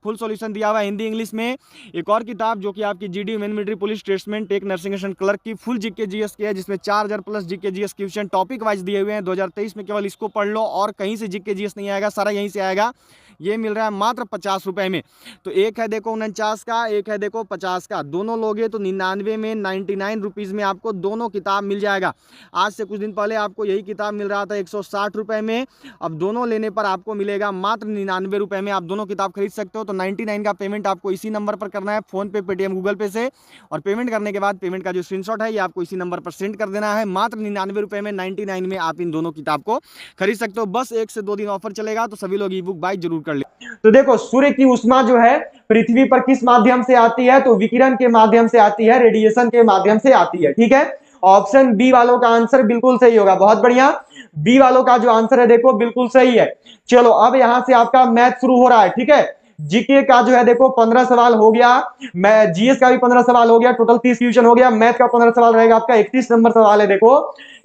फुल सॉल्यूशन दिया हुआ है हिंदी इंग्लिश में। एक और किताब जो कि आपकी GD men military police tradesman tech nursing assistant clerk की फुल जीके जीएस की है, जिसमें 4000 plus GK GS question topic wise दिए हुए हैं 2023 में। केवल इसको पढ़ लो और कहीं से जीके जीएस नहीं आएगा, सारा यहीं से आएगा। ये मिल रहा है मात्र 50 रुपये में। तो एक है देखो 49 का, एक है देखो 50 का। दोनों लोगे तो 99 में 99 रुपीज़ में आपको दोनों किताब मिल जाएगा। आज से कुछ दिन पहले आपको यही किताब मिल रहा था 160 रुपये में। अब दोनों लेने पर आपको मिलेगा मात्र 99 रुपये में। आप दोनों किताब खरीद सकते हो। तो 99 का पेमेंट आपको इसी नंबर पर करना है, फोन पे, पेटीएम, गूगल पे से। और पेमेंट करने के बाद पेमेंट का जो स्क्रीनशॉट है ये आपको इसी नंबर पर सेंड कर देना है। मात्र 99 रुपये में 99 में आप इन दोनों किताब को खरीद सकते हो। बस 1 से 2 दिन ऑफर चलेगा, तो सभी लोग ई बुक बाय जरूर कर ले। तो देखो सूर्य की उष्मा जो है पृथ्वी पर किस माध्यम से आती है, तो विकिरण के माध्यम से आती है, रेडिएशन के माध्यम से आती है। ठीक है, ऑप्शन बी वालों का आंसर बिल्कुल सही होगा। बहुत बढ़िया, बी वालों का जो आंसर है देखो बिल्कुल सही है। चलो अब यहां से आपका मैथ शुरू हो रहा है। ठीक है, जीके का जो है देखो 15 सवाल हो गया, मैं जीएस का भी 15 सवाल हो गया, टोटल 30 क्वेश्चन हो गया। मैथ का 15 सवाल रहेगा आपका। 31 नंबर सवाल है देखो,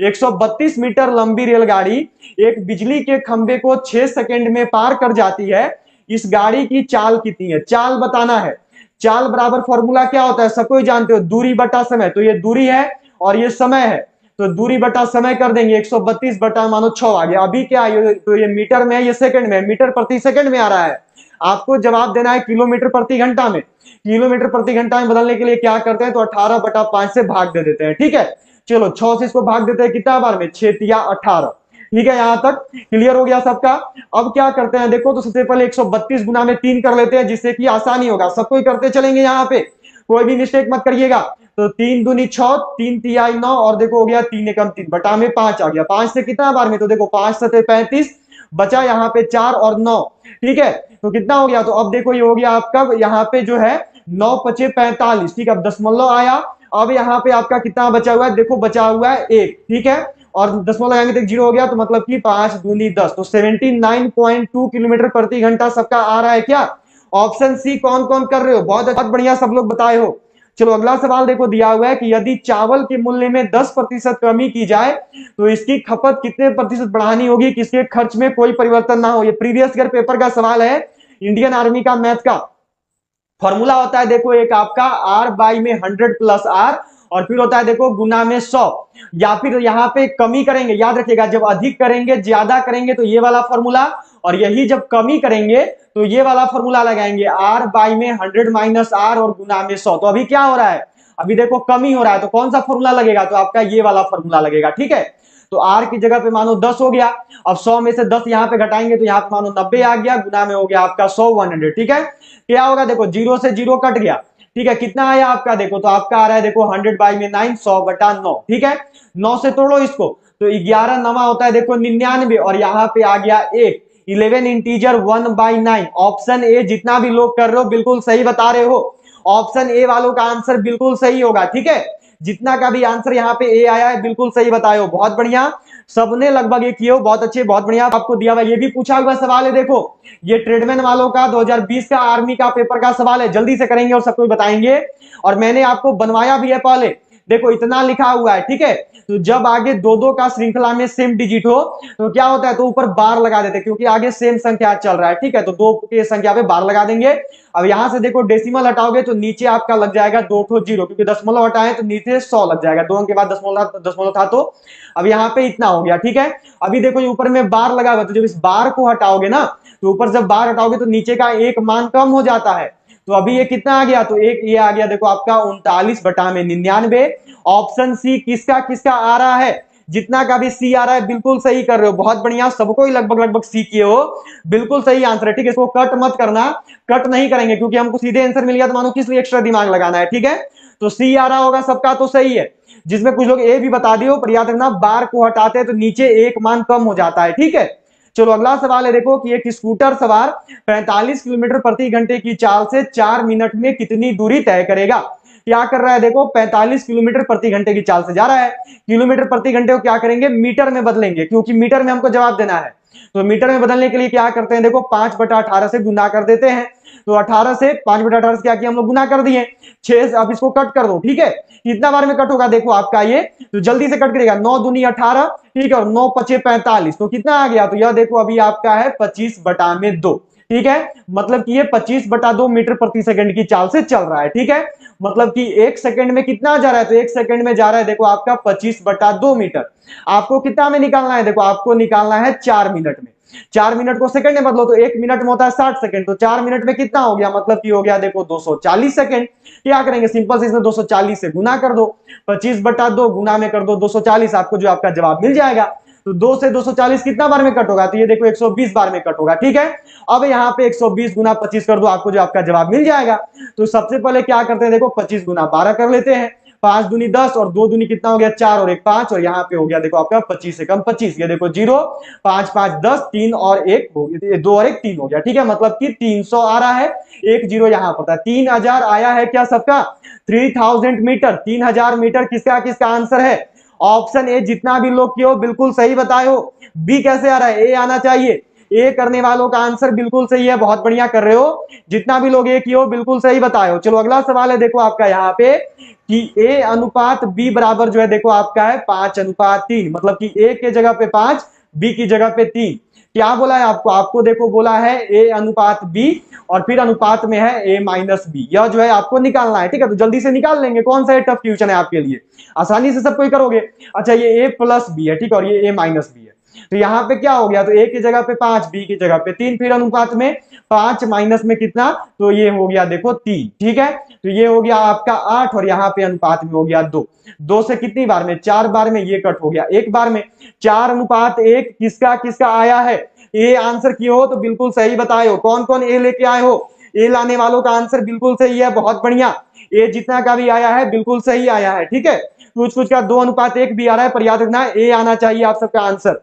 132 मीटर लंबी रेलगाड़ी एक बिजली के खंभे को 6 सेकंड में पार कर जाती है। इस गाड़ी की चाल कितनी है, चाल बताना है। चाल बराबर फॉर्मूला क्या होता है, सब कोई जानते हो, दूरी बटा समय। तो ये दूरी है और ये समय है, तो दूरी बटा समय कर देंगे। 132 बटा मानो 6 आ गया। अभी क्या है, तो ये मीटर में है, ये सेकंड में, मीटर प्रति सेकंड में आ रहा है। आपको जवाब देना है किलोमीटर प्रति घंटा में। किलोमीटर प्रति घंटा में बदलने के लिए क्या करते हैं, तो 18 बटा 5 से भाग दे देते हैं। ठीक है, चलो 6 से इसको भाग देते हैं कितना बार में, 6 तिया 18। ठीक है, यहां तक क्लियर हो गया सबका। अब क्या करते हैं देखो, तो सबसे पहले 132 गुना में 3 कर लेते हैं, जिससे कि आसानी होगा। सबको ही करते चलेंगे, यहाँ पे कोई भी मिस्टेक मत करिएगा। तो 3 दूनी 6, 3 तिहाई 9, और देखो हो गया 3 एकम 3, बटा में 5 आ गया। 5 से कितना बार में, तो देखो 5 सते 35, बचा यहाँ पे 4 और 9। ठीक है, तो कितना हो गया, तो अब देखो ये हो गया आपका यहाँ पे जो है 9 पचे 45। ठीक है, अब दशमलव आया। अब यहाँ पे आपका कितना बचा हुआ है, देखो बचा हुआ है 1। ठीक है, और दशमलव लगाएंगे तो एक जीरो हो गया, तो मतलब कि 5 दूनी 10, तो 79.2 किलोमीटर प्रति घंटा सबका आ रहा है क्या? ऑप्शन सी कौन कौन कर रहे हो? बहुत बढ़िया, सब लोग बताए हो। चलो अगला सवाल देखो दिया हुआ है कि यदि चावल के मूल्य में 10% कमी की जाए तो इसकी खपत कितने प्रतिशत बढ़ानी होगी, किसके खर्च में कोई परिवर्तन ना हो। ये प्रीवियस ईयर पेपर का सवाल है, इंडियन आर्मी का मैथ का। फॉर्मूला होता है देखो एक आपका R बाई में 100 प्लस R, और फिर होता है देखो गुना में 100, या फिर यहाँ पे कमी करेंगे, याद रखिएगा जब अधिक करेंगे ज्यादा करेंगे तो ये वाला फॉर्मूला, और यही जब कमी करेंगे तो ये वाला फॉर्मूला लगाएंगे R बाई में 100 माइनस R और गुना में 100। तो अभी क्या हो रहा है, अभी देखो कमी हो रहा है, तो कौन सा फॉर्मूला लगेगा, तो आपका ये वाला फॉर्मूला लगेगा, ठीक है। तो R की जगह पे मानो 10 हो गया, अब 100 में से 10 यहाँ पे घटाएंगे तो यहाँ पे मानो 90 आ गया, गुना में हो गया आपका 100 100, ठीक है। क्या होगा देखो, जीरो से जीरो कट गया, ठीक है, कितना आया आपका देखो, तो आपका आ रहा है देखो 100 बाई में 9, 100 बटा 9, ठीक है। 9 से तोड़ो इसको, तो 11 नवा होता है देखो 99, और यहाँ पे आ गया 1, 11 इंटीजर 1 बाई 9। ऑप्शन ए जितना भी लोग कर रहे हो बिल्कुल सही बता रहे हो, ऑप्शन ए वालों का आंसर बिल्कुल सही होगा, ठीक है। जितना का भी आंसर यहाँ पे ए आया है बिल्कुल सही बताए हो, बहुत बढ़िया, सबने लगभग ये किए हो, बहुत अच्छे, बहुत बढ़िया। आपको दिया हुआ ये भी पूछा हुआ सवाल है, देखो ये ट्रेडमैन वालों का 2020 का आर्मी का पेपर का सवाल है, जल्दी से करेंगे और सबको बताएंगे, और मैंने आपको बनवाया भी है पहले, देखो इतना लिखा हुआ है, ठीक है। तो जब आगे दो दो का श्रृंखला में सेम डिजिट हो तो क्या होता है, तो ऊपर बार लगा देते, क्योंकि आगे सेम संख्या चल रहा है, ठीक है, तो दो के संख्या पे बार लगा देंगे। अब यहां से देखो डेसिमल हटाओगे तो नीचे आपका लग जाएगा 2 ठो जीरो, क्योंकि दशमलव हटाए तो नीचे 100 लग जाएगा, 2 के बाद दशमलव था, तो अब यहाँ पे इतना हो गया, ठीक है। अभी देखो ऊपर में बार लगा हुआ, तो जब इस बार को हटाओगे ना, तो ऊपर जब बार हटाओगे तो नीचे का एक मान कम हो जाता है, तो अभी ये कितना आ गया, तो एक ये आ गया देखो आपका 39 बटा में 99। ऑप्शन सी किसका किसका आ रहा है, जितना का भी सी आ रहा है बिल्कुल सही कर रहे हो, बहुत बढ़िया, सबको ही लगभग लगभग सी किए हो, बिल्कुल सही आंसर है, ठीक है। इसको कट मत करना, कट नहीं करेंगे क्योंकि हमको सीधे आंसर मिल गया, तो मानो किस लिए एक्स्ट्रा दिमाग लगाना है, ठीक है। तो सी आ रहा होगा सबका, तो सही है। जिसमें कुछ लोग ए भी बता दियो, पर याद रखना बार को हटाते हैं तो नीचे एक मान कम हो जाता है, ठीक है। चलो अगला सवाल है देखो कि एक स्कूटर सवार 45 किलोमीटर प्रति घंटे की चाल से 4 मिनट में कितनी दूरी तय करेगा। क्या कर रहा है देखो, 45 किलोमीटर प्रति घंटे की चाल से जा रहा है, किलोमीटर प्रति घंटे को क्या करेंगे, मीटर में बदलेंगे, क्योंकि मीटर में हमको जवाब देना है। तो मीटर में बदलने के लिए क्या करते हैं देखो, 5/18 से गुना कर देते हैं, तो 18 से 5/18 से क्या किया हम लोग, गुना कर दिए 6। अब इसको कट कर दो, ठीक है, कितना बार में कट होगा देखो आपका ये, तो जल्दी से कट करेगा, 9 दूनी 18, ठीक है, और 9 पचे 45, तो कितना आ गया, तो यह देखो अभी आपका है 25/2, ठीक है। मतलब कि ये 25/2 मीटर प्रति सेकंड की चाल से चल रहा है, ठीक है। मतलब कि एक सेकंड में कितना जा रहा है, तो एक सेकंड में जा रहा है देखो आपका 25/2 मीटर। आपको कितना में निकालना है, देखो आपको निकालना है 4 मिनट में, 4 मिनट को सेकंड में बदलो तो 1 मिनट में होता है 60 सेकंड, तो 4 मिनट में कितना हो गया, मतलब कि हो गया देखो 240 सेकंड। क्या करेंगे, सिंपल से इसमें 240 से गुना कर दो, 25/2 गुना में कर दो 240, आपको जो आपका जवाब मिल जाएगा। तो 2 से 240 कितना बार में कट होगा, तो ये देखो 120 बार में कट होगा, ठीक है। अब यहाँ पे 120 गुना 25 कर दो, आपको जो आपका जवाब मिल जाएगा। तो सबसे पहले क्या करते हैं देखो, 25 गुना 12 कर लेते हैं, 5 दूनी 10 और 2 दूनी कितना हो गया 4 और 1 5, और यहाँ पे हो गया देखो आपका 25 से कम 25, ये देखो 0 5 5 10 3 और 1 2 और 1 3 हो गया, ठीक है। मतलब कि 300 आ रहा है, एक जीरो यहाँ पर था, 3000 आया है क्या सबका, 3000 मीटर, 3000 मीटर किसका किसका आंसर है। ऑप्शन ए जितना भी लोग किए हो बिल्कुल सही बताए हो, बी कैसे आ रहा है, ए आना चाहिए, ए करने वालों का आंसर बिल्कुल सही है, बहुत बढ़िया कर रहे हो, जितना भी लोग ए किए हो बिल्कुल सही बताए हो। चलो अगला सवाल है देखो आपका यहाँ पे कि ए अनुपात बी बराबर जो है देखो आपका है 5:3, मतलब कि ए के जगह पे 5, बी की जगह पे 3। क्या बोला है आपको, आपको देखो बोला है ए अनुपात बी और फिर अनुपात में है ए माइनस बी, यह जो है आपको निकालना है, ठीक है। तो जल्दी से निकाल लेंगे, कौन सा टफ क्वेश्चन है आपके लिए, आसानी से सब कोई करोगे। अच्छा ये ए प्लस बी है, ठीक है, और ये ए माइनस बी है, तो यहाँ पे क्या हो गया, तो ए की जगह पे 5, बी की जगह पे 3, फिर अनुपात में 5 माइनस में कितना, तो ये हो गया देखो 3, ठीक है। तो ये हो गया आपका 8 और यहाँ पे अनुपात में हो गया 2, 2 से कितनी बार में, 4 बार में, ये कट हो गया 1 बार में। 4:1 किसका किसका आया है, ए आंसर किए हो तो बिल्कुल सही बताए हो, कौन कौन ए लेके आए हो, ए लाने वालों का आंसर बिल्कुल सही है, बहुत बढ़िया, ए जितना का भी आया है बिल्कुल सही आया है, ठीक है। कुछ कुछ का 2:1 भी आ रहा है, पर याद रखना ए आना चाहिए आप सबका आंसर।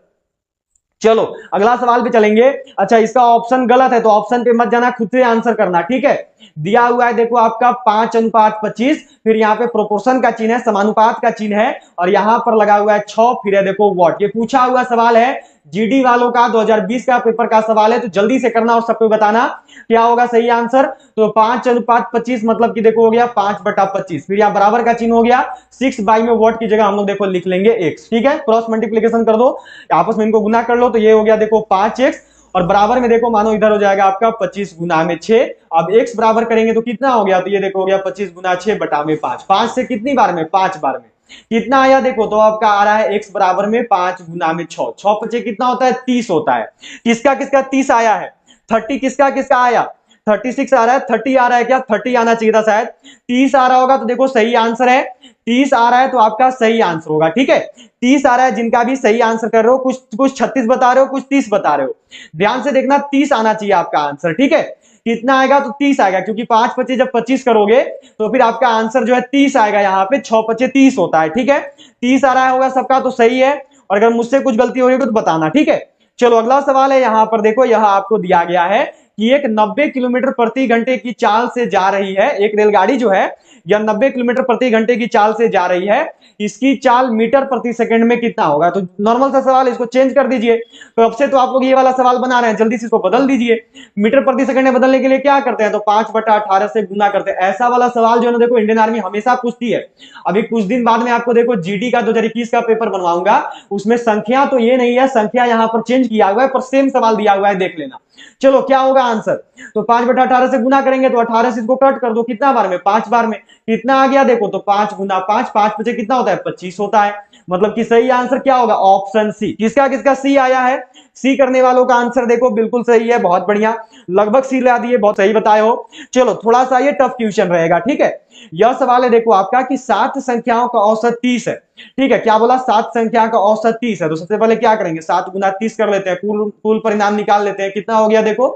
चलो अगला सवाल पे चलेंगे। अच्छा इसका ऑप्शन गलत है तो ऑप्शन पे मत जाना, खुद से आंसर करना, ठीक है। दिया हुआ है देखो आपका 5:25, फिर यहाँ पे प्रोपोर्शन का चिन्ह है, समानुपात का चिन्ह है, और यहाँ पर लगा हुआ है 6, फिर है देखो वॉट। ये पूछा हुआ सवाल है, जीडी वालों का 2020 का पेपर का सवाल है, तो जल्दी से करना और सबको बताना क्या होगा सही आंसर। तो 5:25 मतलब कि देखो हो गया 5/25, फिर यहाँ बराबर का चिन्ह हो गया, 6 में वॉट की जगह हम लोग देखो लिख लेंगे x, ठीक है। क्रॉस मल्टीप्लीकेशन कर दो, आपस में इनको गुना कर लो, तो ये हो गया देखो 5x, और बराबर में देखो मानो इधर हो जाएगा आपका 25 गुना में 6। अब x बराबर करेंगे तो कितना हो गया, तो ये देखो हो गया 25 गुना 6 बटा में 5, 5 से कितनी बार में, 5 बार में कितना आया देखो, तो आपका आ रहा है x बराबर में 5 गुना में 6, 6 पचे कितना होता है 30 होता है। किसका किसका 30 आया है, 30 किसका किसका आया, 36 आ रहा है, 30 आ रहा है क्या, 30 आना चाहिए था शायद, 30 आ रहा होगा तो देखो सही आंसर है, 30 आ रहा है तो आपका सही आंसर होगा, ठीक है। 30 आ रहा है, जिनका भी सही आंसर कर रहे हो, कुछ कुछ 36 बता रहे हो, कुछ 30 बता रहे हो, ध्यान से देखना 30 आना चाहिए आपका आंसर, ठीक है। कितना आएगा तो 30 आएगा, क्योंकि 5 पचे जब 25 करोगे तो फिर आपका आंसर जो है 30 आएगा, यहाँ पे 6 पचे 30 होता है, ठीक है। 30 आ रहा होगा सबका तो सही है, और अगर मुझसे कुछ गलती हो रही है तो बताना, ठीक है। चलो अगला सवाल है, यहाँ पर देखो, यह आपको दिया गया है कि एक 90 किलोमीटर प्रति घंटे की चाल से जा रही है एक रेलगाड़ी जो है, यह 90 किलोमीटर प्रति घंटे की चाल से जा रही है, इसकी चाल मीटर प्रति सेकंड में कितना होगा। तो नॉर्मल सा सवाल, इसको चेंज कर दीजिए, तो अब से तो आप लोग ये वाला सवाल बना रहे हैं, जल्दी से इसको बदल दीजिए। मीटर प्रति सेकंड में बदलने के लिए क्या करते हैं, तो 5/18 से गुना करते हैं। ऐसा वाला सवाल जो है ना देखो इंडियन आर्मी हमेशा पूछती है। अभी कुछ दिन बाद में आपको देखो जीडी का 2021 का पेपर बनवाऊंगा, उसमें संख्या तो ये नहीं है, संख्या यहां पर चेंज किया हुआ है, पर सेम सवाल दिया हुआ है, देख लेना। चलो क्या होगा आंसर, तो 5/18 से गुना करेंगे तो 18 से इसको कट कर दो, कितना बार में, 5 बार में, कितना आ गया देखो, तो 5 गुना 5, 5 बचे कितना होता है 25 होता है, मतलब कि सही आंसर क्या होगा, ऑप्शन सी। किसका किसका सी आया है, सी करने वालों का आंसर देखो बिल्कुल सही है, बहुत बढ़िया, लगभग सी ला दिए, बहुत सही बताए हो। चलो थोड़ा सा ये टफ क्वेश्चन रहेगा, ठीक है। यह सवाल है देखो आपका कि 7 संख्याओं का औसत 30 है, ठीक है। क्या बोला, 7 संख्या का औसत 30 है, तो सबसे पहले क्या करेंगे, 7 गुना 30 कर लेते हैं, कुल परिणाम निकाल लेते हैं, कितना हो गया देखो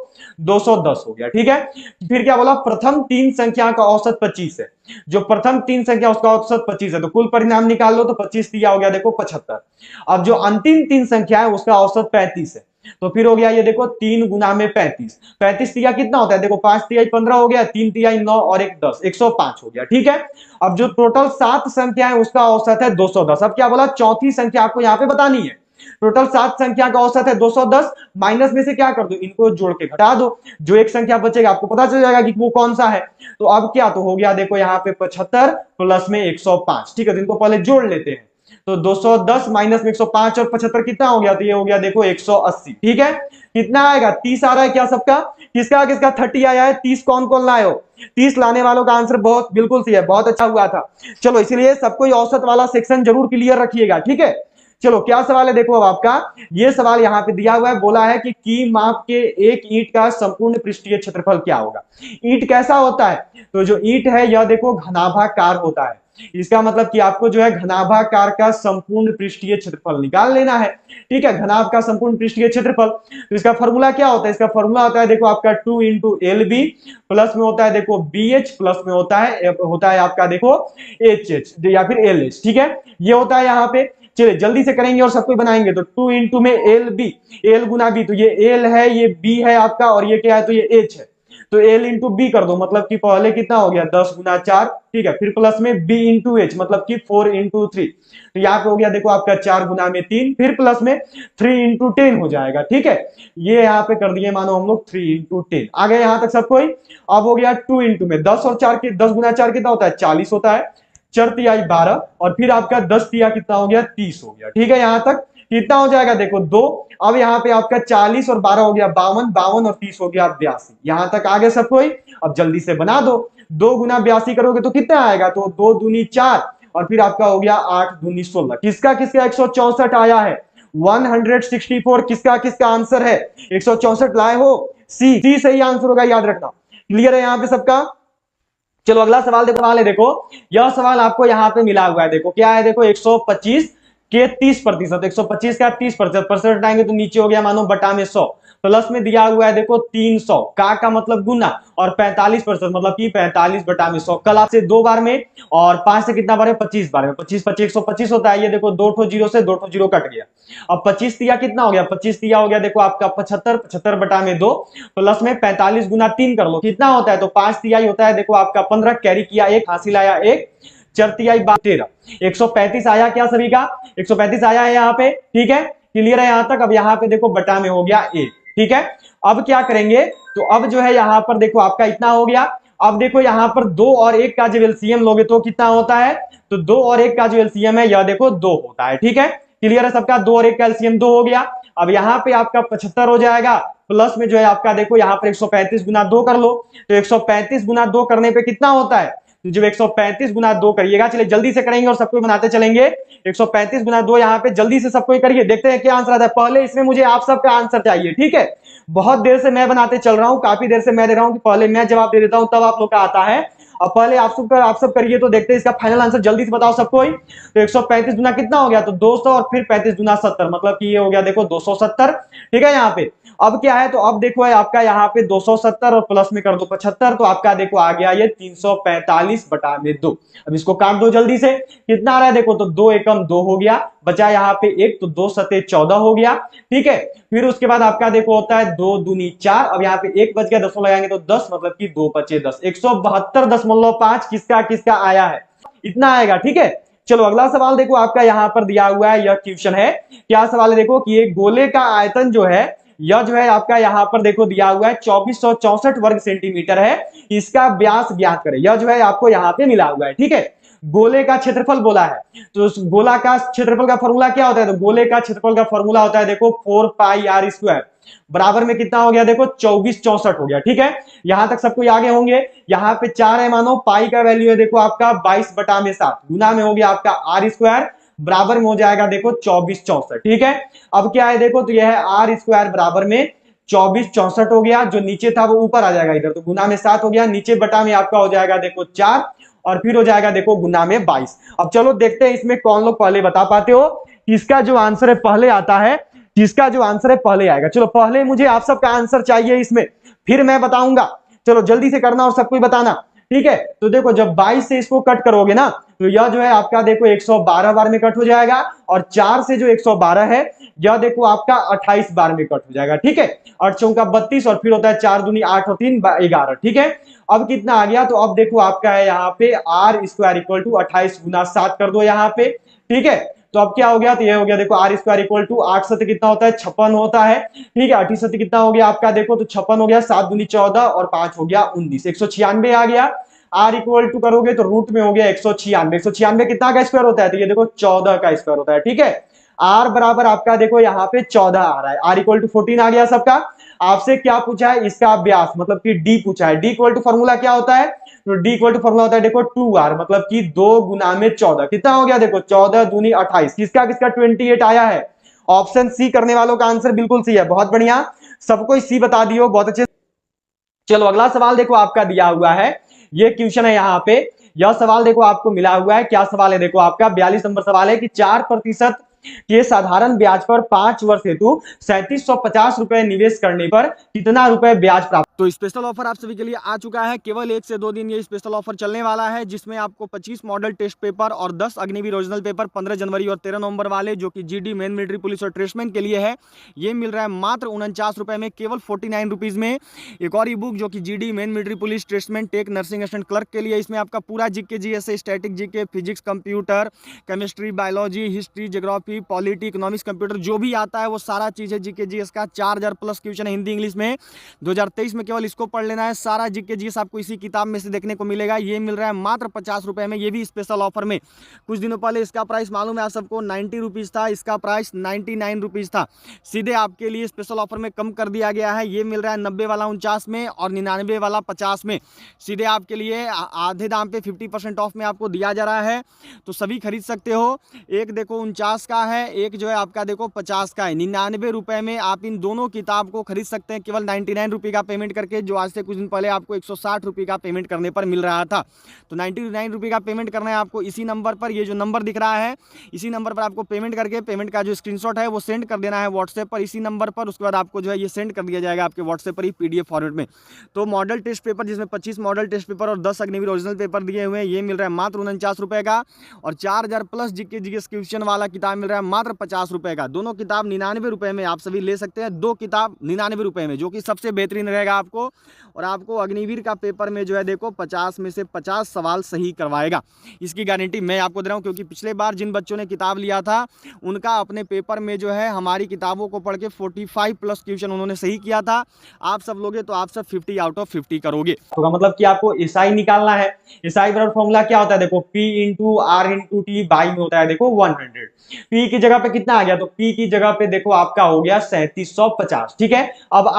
210 हो गया, ठीक है। फिर क्या बोला, प्रथम 3 संख्या का औसत 25 है, जो प्रथम 3 संख्या उसका औसत 25 है, तो कुल परिणाम निकाल लो, तो 25 दिया हो गया देखो 75। अब जो अंतिम 3 संख्या है उसका औसत 35 है, तो फिर हो गया ये देखो 3 गुना में 35, 35 तिया कितना होता है देखो, 5 तिहाई 15 हो गया, 3 तिहाई 9 और 1 10, 105 हो गया, ठीक है। अब जो टोटल 7 संख्या है उसका औसत है 210। अब क्या बोला, चौथी संख्या आपको यहाँ पे बतानी है, टोटल 7 संख्या का औसत है 210, माइनस में से क्या कर दो, इनको जोड़ के घटा दो, जो एक संख्या बचेगा आपको पता चल जाएगा कि वो कौन सा है। तो अब क्या, तो हो गया देखो यहाँ पे 75 प्लस में 105, ठीक है। तो इनको पहले जोड़ लेते हैं, तो 210 माइनस में 105 और 75 कितना हो गया, तो ये हो गया देखो 180, ठीक है। कितना आएगा, 30 आ रहा है क्या सबका, किसका किसका 30 आया है, 30 कौन कौन लाए हो, 30 लाने वालों का आंसर बहुत बिल्कुल सही है, बहुत अच्छा हुआ था। चलो इसलिए सबको औसत वाला सेक्शन जरूर क्लियर रखिएगा, ठीक है। चलो क्या सवाल है देखो अब आपका, ये सवाल यहाँ पे दिया हुआ है, बोला है कि माप के एक ईंट का संपूर्ण पृष्ठीय क्षेत्रफल क्या होगा। ईंट कैसा होता है, तो जो ईंट है यह देखो घनाभाकार होता है, इसका मतलब कि आपको जो है घनाभाकार का संपूर्ण पृष्ठीय क्षेत्रफल निकाल लेना है, ठीक है। घनाभ का संपूर्ण पृष्ठीय क्षेत्रफल, तो इसका फॉर्मूला क्या होता है, इसका फॉर्मूला होता है देखो आपका 2 × LB, प्लस में होता है देखो BH, प्लस में होता है आपका देखो HH या फिर LH, ठीक है। ये होता है यहाँ पे, चलिए जल्दी से करेंगे और सबको बनाएंगे, तो 2 × में LB, L गुना B, तो ये L है, ये B है आपका, और ये क्या है, तो ये H है, तो L × B कर दो, मतलब कि पहले कितना हो गया 10 गुना 4, ठीक है। फिर प्लस में B × H, मतलब कि 4 × 3, तो यहाँ पे हो गया देखो आपका 4 गुना में 3, फिर प्लस में 3 × 10 हो जाएगा, ठीक है। ये यहाँ पे कर दिए मानो हम लोग 3 × 10, आ गए यहाँ तक सब कोई। अब हो गया 2 × में 10 और 4 के 10 गुना 4 कितना होता है 40 होता है, 4 तिहाई 12, और फिर आपका 10 तिया कितना हो गया 30 हो गया, ठीक है। यहाँ तक कितना हो जाएगा देखो 2, अब यहाँ पे आपका 40 और 12 हो गया 52, 52 और 30 हो गया 82, यहाँ तक आगे सब कोई। अब जल्दी से बना दो, 2 गुना 82 करोगे तो कितना आएगा, तो 2 दूनी 4, और फिर आपका हो गया 8 दूनी 16। किसका किसका 164 आया है, 164, किसका किसका आंसर है 164 लाए हो, सी सही आंसर होगा, याद रखना। क्लियर है यहाँ पे सबका। चलो अगला सवाल देखो, सवाल है देखो, यह सवाल आपको यहाँ पे मिला हुआ है, देखो क्या है देखो 125 के 30%, 125 का 30%, परसेंट हटाएंगे तो नीचे हो गया मानो बटा में 100, प्लस में दिया हुआ है देखो 300 का मतलब गुना, और 45% मतलब कि 45/100। कल आपसे 2 बार में और 5 से कितना बार है 25 बार में, 25 25 125 होता है। ये देखो 2 ठो जीरो से 2 ठो जीरो कट गया। अब 25 तिया कितना हो गया, 25 तिया हो गया देखो आपका 75, 75/2 प्लस में 45 गुना 3 कर लो, कितना होता है, तो 5 तिहाई होता है देखो आपका 15, कैरी किया 1, हासिल आया 1, 4 तिहाई 13, 135 आया क्या सभी का, 135 आया है यहाँ पे, ठीक है, क्लियर है यहां तक। अब यहाँ पे देखो बटा में हो गया 1, ठीक है। अब क्या करेंगे, तो अब जो है यहाँ पर देखो आपका इतना हो गया। अब देखो यहाँ पर 2 और 1 का जब एलसीएम लोगे तो कितना होता है, तो 2 और 1 का जो एलसीएम है यह देखो 2 होता है, ठीक है, क्लियर है सबका। 2 और 1 का एलसीएम 2 हो गया। अब यहाँ पे आपका 75 हो जाएगा, प्लस में जो है आपका देखो यहाँ पर 135 गुना 2 कर लो, तो 135 गुना 2 करने पे कितना होता है, तो जब 135 गुना 2 करिएगा, चलिए जल्दी से करेंगे और सबको बनाते चलेंगे। 135 गुना 2 यहाँ पे जल्दी से सबको करिए, देखते हैं क्या आंसर आता है। पहले इसमें मुझे आप सबका आंसर चाहिए, ठीक है। बहुत देर से मैं बनाते चल रहा हूं, काफी देर से मैं दे रहा हूं कि पहले मैं जवाब दे देता हूं तब आप लोग का आता है। अब पहले आप सब करिए, तो देखते हैं इसका फाइनल आंसर, जल्दी से बताओ सबको ही। तो 135 गुना कितना हो गया, तो 200 और फिर 35 गुना 70, मतलब कि ये हो गया देखो 270, ठीक है। यहाँ पे अब क्या है, तो अब देखो है आपका यहाँ पे 270 और प्लस में कर दो 75, तो आपका देखो आ गया ये 345/2। अब इसको काट दो जल्दी से, कितना आ रहा है देखो, तो 2 एकम 2 हो गया, बचा यहाँ पे 1, तो 2 सते 14 हो गया, ठीक है। फिर उसके बाद आपका देखो होता है 2 दूनी 4, अब यहाँ पे 1 बच गया, 10 लगाएंगे तो 10, मतलब कि 2 पचे 10, 172.5 किसका किसका आया है, इतना आएगा, ठीक है। चलो अगला सवाल देखो आपका यहाँ पर दिया हुआ है, यह क्वेश्चन है, क्या सवाल है देखो कि एक गोले का आयतन जो है, यह जो है आपका यहाँ पर देखो दिया हुआ है 2464 वर्ग सेंटीमीटर है, इसका व्यास ज्ञात करें। यह जो है आपको यहाँ पे मिला हुआ है, ठीक है। गोले का क्षेत्रफल बोला है, तो उस गोला का क्षेत्रफल का फॉर्मूला क्या होता है, तो गोले का क्षेत्रफल का फॉर्मूला होता है देखो 4πr² बराबर में कितना हो गया देखो 2464 हो गया, ठीक है। यहां तक सबको आगे होंगे। यहाँ पे 4 है, मानो पाई का वैल्यू है देखो आपका 22/7, गुना में हो गया आपका r² बराबर में हो जाएगा देखो 2464, ठीक है। अब क्या है देखो, तो यह है r² बराबर में 2464 हो गया, जो नीचे था वो ऊपर आ जाएगा इधर, तो गुना में 7 हो गया, नीचे बटा में आपका हो जाएगा देखो 4, और फिर हो जाएगा देखो गुना में 22। अब चलो देखते हैं इसमें कौन लोग पहले बता पाते हो, किसका जो आंसर है पहले आता है, किसका जो आंसर है पहले आएगा। चलो पहले मुझे आप सबका आंसर चाहिए इसमें, फिर मैं बताऊंगा। चलो जल्दी से करना और सबको बताना, ठीक है। तो देखो जब 22 से इसको कट करोगे ना, तो यह जो है आपका देखो 112 बार में कट हो जाएगा, और 4 से जो 112 है यह देखो आपका 28 बार में कट हो जाएगा, ठीक है। 8 चौका 32, और फिर होता है 4 दूनी 8 और 3 11, ठीक है। अब कितना आ गया, तो अब देखो आपका है यहाँ पे r² इक्वल टू 28 गुना 7 कर दो यहाँ पे, ठीक है। तो अब क्या हो गया, तो ये हो गया देखो r² इक्वल टू 8 सत्य कितना होता है 56 होता है, ठीक है। 8 सत्य कितना हो गया आपका देखो, तो 56 हो गया, 7 दूनी 14 और 5 हो गया 19, 196 आ गया। r इक्वल टू करोगे तो रूट में हो गया 196, 196 कितना का स्क्वायर होता है, तो ये देखो 14 का स्क्वायर होता है, ठीक है। r बराबर आपका देखो यहाँ पे 14 आ रहा है, r इक्वल टू 14 आ गया सबका। आपसे क्या पूछा है, इसका व्यास मतलब कि d पूछा है। d इक्वल टू फॉर्मूला क्या होता है, तो d इक्वल टू फॉर्मूला होता है देखो 2r, मतलब कि 2 गुना में 14, कितना हो गया देखो 14 दूनी 28, किसका किसका 28 आया है। ऑप्शन सी करने वालों का आंसर बिल्कुल सी है, बहुत बढ़िया, सबको सी बता दियो, बहुत अच्छे। चलो अगला सवाल देखो आपका दिया हुआ है, ये क्वेश्चन है यहाँ पे, यह सवाल देखो आपको मिला हुआ है, क्या सवाल है देखो आपका 42 नंबर सवाल है कि 4% के साधारण ब्याज पर 5 वर्ष हेतु 3750 रुपए निवेश करने पर कितना रुपए ब्याज प्राप्त। तो स्पेशल ऑफर आप सभी के लिए आ चुका है, केवल 1 से 2 दिन ये स्पेशल ऑफर चलने वाला है, जिसमें आपको 25 मॉडल टेस्ट पेपर और 10 अग्निवीर ओरिजिनल पेपर 15 जनवरी और 13 नवंबर वाले, जो कि जीडी मेन मिलिट्री पुलिस और ट्रेसमैन के लिए है, ये मिल रहा है मात्र 49 रुपए में, केवल 49 रुपीज में। एक और ई बुक जो कि GD men military police tradesman tech nursing assistant clerk के लिए, इसमें आपका पूरा GK GS static GK physics computer chemistry biology history geography polity economics computer जो भी आता है वो सारा चीज है जीके जीएस का। 4000 प्लस क्वेश्चन है हिंदी इंग्लिश में, 2023 में केवल इसको पढ़ लेना है, सारा जीके जीएस आपको इसी किताब में से देखने को मिलेगा। ये मिल रहा है मात्र 50 रुपए में, ये भी स्पेशल ऑफर में। कुछ दिनों पहले इसका प्राइस मालूम है आप सबको 90 रुपीज था, इसका प्राइस 99 रुपीज था, सीधे आपके लिए स्पेशल ऑफर में कम कर दिया गया है। ये मिल रहा है 90 वाला 49 में और 99 वाला 50 में, सीधे आपके लिए आधे दाम पे 50% ऑफ में आपको दिया जा रहा है, तो सभी खरीद सकते हो। एक देखो 49 का का है, एक जो है आपका देखो 50 का है। 99 रुपए में आप इन दोनों किताब को खरीद सकते हैं केवल 99 रुपये का पेमेंट करके, जो आज से कुछ दिन पहले आपको 160 रुपये का पेमेंट करने पर मिल रहा था। तो 99 रुपये का पेमेंट करना है आपको इसी नंबर पर, ये जो नंबर दिख रहा है इसी नंबर पर आपको पेमेंट करके पेमेंट का जो स्क्रीनशॉट है वो सेंड कर देना है व्हाट्सएप पर इसी नंबर पर। उसके बाद आपको जो है ये सेंड कर दिया जाएगा आपके व्हाट्सएप पर ही PDF फॉर्मेट में। तो मॉडल टेस्ट पेपर जिसमें 25 मॉडल टेस्ट पेपर और 10 अग्निवीर ओरिजिनल पेपर दिए हुए हैं, ये मिल रहा है मात्र 49 रुपये का। और 4000 प्लस जीके जीएस क्वेश्चन वाला किताब मिल रहा है मात्र 50 रुपये का। दोनों किताब 99 रुपये में आप सभी ले सकते हैं, 2 किताब 99 रुपये में, जो कि सबसे बेहतरीन रहेगा आपको। और आपको अग्निवीर का पेपर में जो है देखो 50 में से 50 सवाल सही करवाएगा, इसकी गारंटी मैं आपको दे रहा हूँ। क्योंकि पिछले बार जिन बच्चों ने किताब लिया था उनका अपने पेपर में जो है हमारी किताबों को पढ़ के 45 प्लस क्वेश्चन उन्होंने सही किया था। आप सब लोगे तो आप सब 50 आउट ऑफ 50 करोगे। तो मतलब कि आपको एसआई निकालना है। एसआई बराबर फॉर्मूला क्या होता है, देखो P into R into T by में होता है देखो 100। P की जगह पे कितना आ गया, तो P की जगह पे देखो आपका हो गया 3750, ठीक है। अब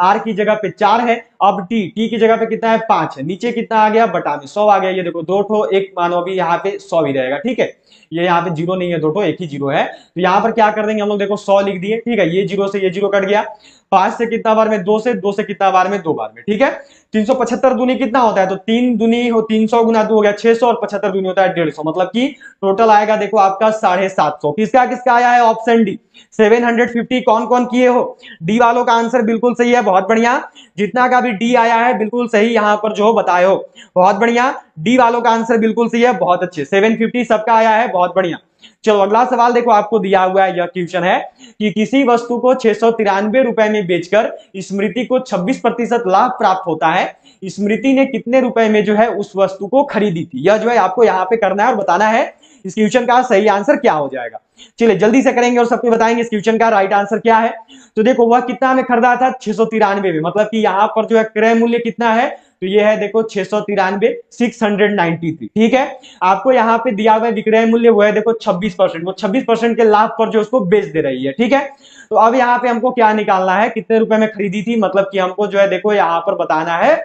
R की जगह पे 4 है। अब T की जगह पे कितना है 5 है। नीचे कितना आ गया, बटा में 100 आ गया। ये देखो 2 ठो, एक मानो अभी यहाँ पे 100 भी रहेगा, ठीक है। ये यहाँ पे 0 नहीं है, 2 ठो, एक ही 0 है। तो यहाँ पर क्या कर देंगे हम लोग, देखो 100 लिख दिए, ठीक है। ये 0 से ये 0 कट गया। 5 से कितना बार में, 2 से, 2 से कितना बार में, 2 बार में, ठीक है। 375 दूनी कितना होता है, तो 3 दूनी हो 300 गुना 2 हो गया 600 और 75 दूनी होता है 150, मतलब कि टोटल आएगा देखो आपका 750। किसका किसका आया है, ऑप्शन डी 750। कौन कौन किए हो, डी वालों का आंसर बिल्कुल सही है, बहुत बढ़िया। जितना का भी डी आया है बिल्कुल सही यहाँ पर जो बताए हो, बहुत बढ़िया। डी वालों का आंसर बिल्कुल सही है, बहुत अच्छे। 750 सबका आया है, बहुत बढ़िया। चलो अगला सवाल देखो आपको दिया हुआ है, यह क्वेश्चन है कि किसी वस्तु को 693 रुपए में बेचकर स्मृति को 26% लाभ प्राप्त होता है। स्मृति ने कितने रुपए में जो है उस वस्तु को खरीदी थी, यह जो है आपको यहाँ पे करना है और बताना है इस क्वेश्चन का सही आंसर क्या हो जाएगा। चलिए जल्दी से करेंगे और सबको बताएंगे इस क्वेश्चन का राइट आंसर क्या है। तो देखो वह कितना में खरीदा था, 693 में, मतलब कि यहाँ पर जो है क्रय मूल्य कितना है, तो ये है देखो 693, 693, ठीक है। आपको यहाँ पे दिया हुआ विक्रय मूल्य वो है देखो 26%, वो 26% के लाभ पर जो उसको बेच दे रही है, ठीक है। तो अब यहाँ पे हमको क्या निकालना है, कितने रुपए में खरीदी थी, मतलब कि हमको जो है देखो यहाँ पर बताना है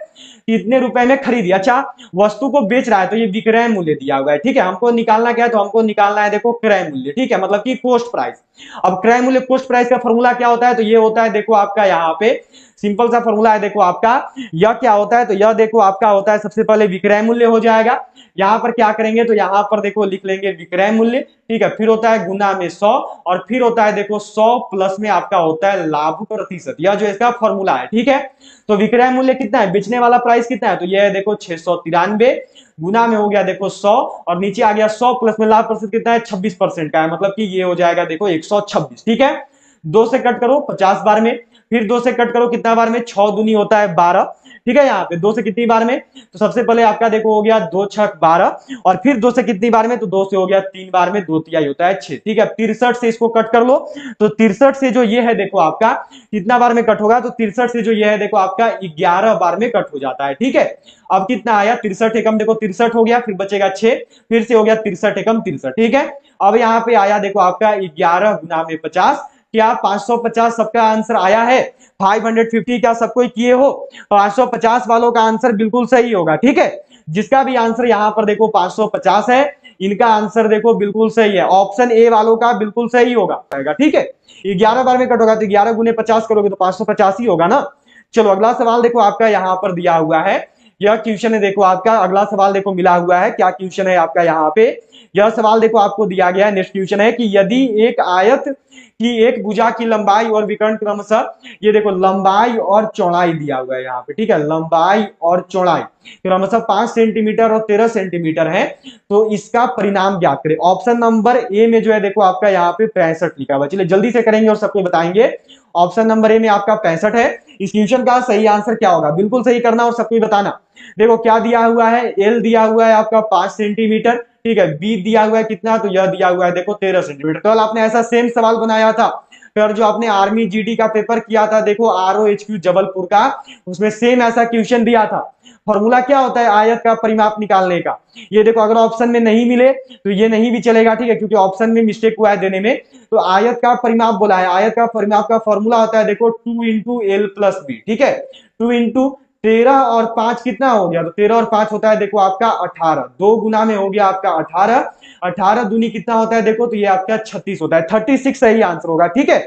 कितने रुपए में खरीदी। अच्छा वस्तु को बेच रहा है तो ये विक्रय मूल्य दिया हुआ है, ठीक है। हमको निकालना क्या है, तो हमको निकालना है देखो क्रय मूल्य, ठीक है, मतलब कि कॉस्ट प्राइस। अब क्रय मूल्य कॉस्ट प्राइस का फॉर्मूला क्या होता है, तो ये होता है देखो आपका यहाँ पे सिंपल सा फॉर्मूला है देखो आपका, यह क्या होता है, तो यह देखो आपका होता है सबसे पहले विक्रय मूल्य हो जाएगा। यहां पर क्या करेंगे, तो यहां पर देखो लिख लेंगे विक्रय मूल्य, ठीक है। फिर होता है गुना में 100 और फिर होता है देखो 100 प्लस में आपका होता है लाभ प्रतिशत, यह जो इसका फॉर्मूला है, ठीक है। तो विक्रय मूल्य कितना है, बेचने वाला प्राइस कितना है, तो यह है देखो 693 गुना में हो गया देखो 100 और नीचे आ गया 100 प्लस में लाभ प्रतिशत कितना है 26% का है, मतलब कि ये हो जाएगा देखो 126, ठीक है। 2 से कट करो 50 बार में, फिर 2 से कट करो कितना बार में, 6 दूनी होता है 12, ठीक है। यहाँ पे 2 से कितनी बार में, तो सबसे पहले आपका देखो हो गया 2 छक 12 और फिर 2 से कितनी बार में, तो 2 से हो गया 3 बार में, 2 तिहाई होता है 6, ठीक है। 63 से इसको कट कर लो, तो 63 से जो ये है देखो आपका कितना बार में कट होगा, तो 63 से जो ये है देखो आपका 11 बार में कट हो जाता है, ठीक है। अब कितना आया 63 एकम, देखो 63 हो गया, फिर बचेगा 6, फिर से हो गया 63 एकम 63, ठीक है। अब यहाँ पे आया देखो आपका 11 गुना में 50, क्या 550 सबका आंसर आया है। 550 क्या सबको किए हो, 550 वालों का आंसर बिल्कुल सही होगा, ठीक है। जिसका भी आंसर यहाँ पर देखो 550 है, इनका आंसर देखो बिल्कुल सही है, ऑप्शन ए वालों का बिल्कुल सही होगा, ठीक है। 11 बार में कट होगा तो 11 गुने 50 करोगे तो 550 ही होगा ना। चलो अगला सवाल देखो आपका यहाँ पर दिया हुआ है, यह क्वेश्चन है देखो आपका, अगला सवाल देखो मिला हुआ है, क्या क्वेश्चन है आपका यहाँ पे, यह सवाल देखो आपको दिया गया है। नेक्स्ट क्वेश्चन है कि यदि एक आयत की एक भुजा की लंबाई और विकर्ण क्रमशः, ये देखो लंबाई और चौड़ाई दिया हुआ है यहाँ पे, ठीक है, लंबाई और चौड़ाई क्रमशः 5 सेंटीमीटर और 13 सेंटीमीटर है, तो इसका परिणाम ज्ञात करें। ऑप्शन नंबर ए में जो है देखो आपका यहाँ पे 65 लिखा हुआ है। चलिए जल्दी से करेंगे और सबको बताएंगे। ऑप्शन नंबर ए में आपका 65 है। इस क्वेश्चन का सही आंसर क्या होगा, बिल्कुल सही करना और सबको बताना। देखो क्या दिया हुआ है, एल दिया हुआ है आपका 5 सेंटीमीटर, ठीक है। बी दिया हुआ है कितना, तो यह दिया हुआ है देखो 13 सेंटीमीटर। कल आपने ऐसा सेम सवाल बनाया था, फिर जो आपने आर्मी जीडी का पेपर किया था देखो ROHQ जबलपुर का, उसमें सेम ऐसा क्वेश्चन दिया था। फॉर्मूला क्या होता है आयत का परिमाप निकालने का, ये देखो अगर ऑप्शन में नहीं मिले तो ये नहीं भी चलेगा, ठीक है, क्योंकि ऑप्शन में मिस्टेक हुआ है देने में। तो आयत का परिमाप बोला है, आयत का परिमाप का फॉर्मूला होता है देखो 2 × L + B, ठीक है, 2 × 13 और 5 कितना हो गया, तो 13 और 5 होता है देखो आपका 18, 2 गुना में हो गया आपका 18, 18 दूनी कितना होता है देखो, तो ये आपका 36 होता है, 36 सही आंसर होगा। ठीक है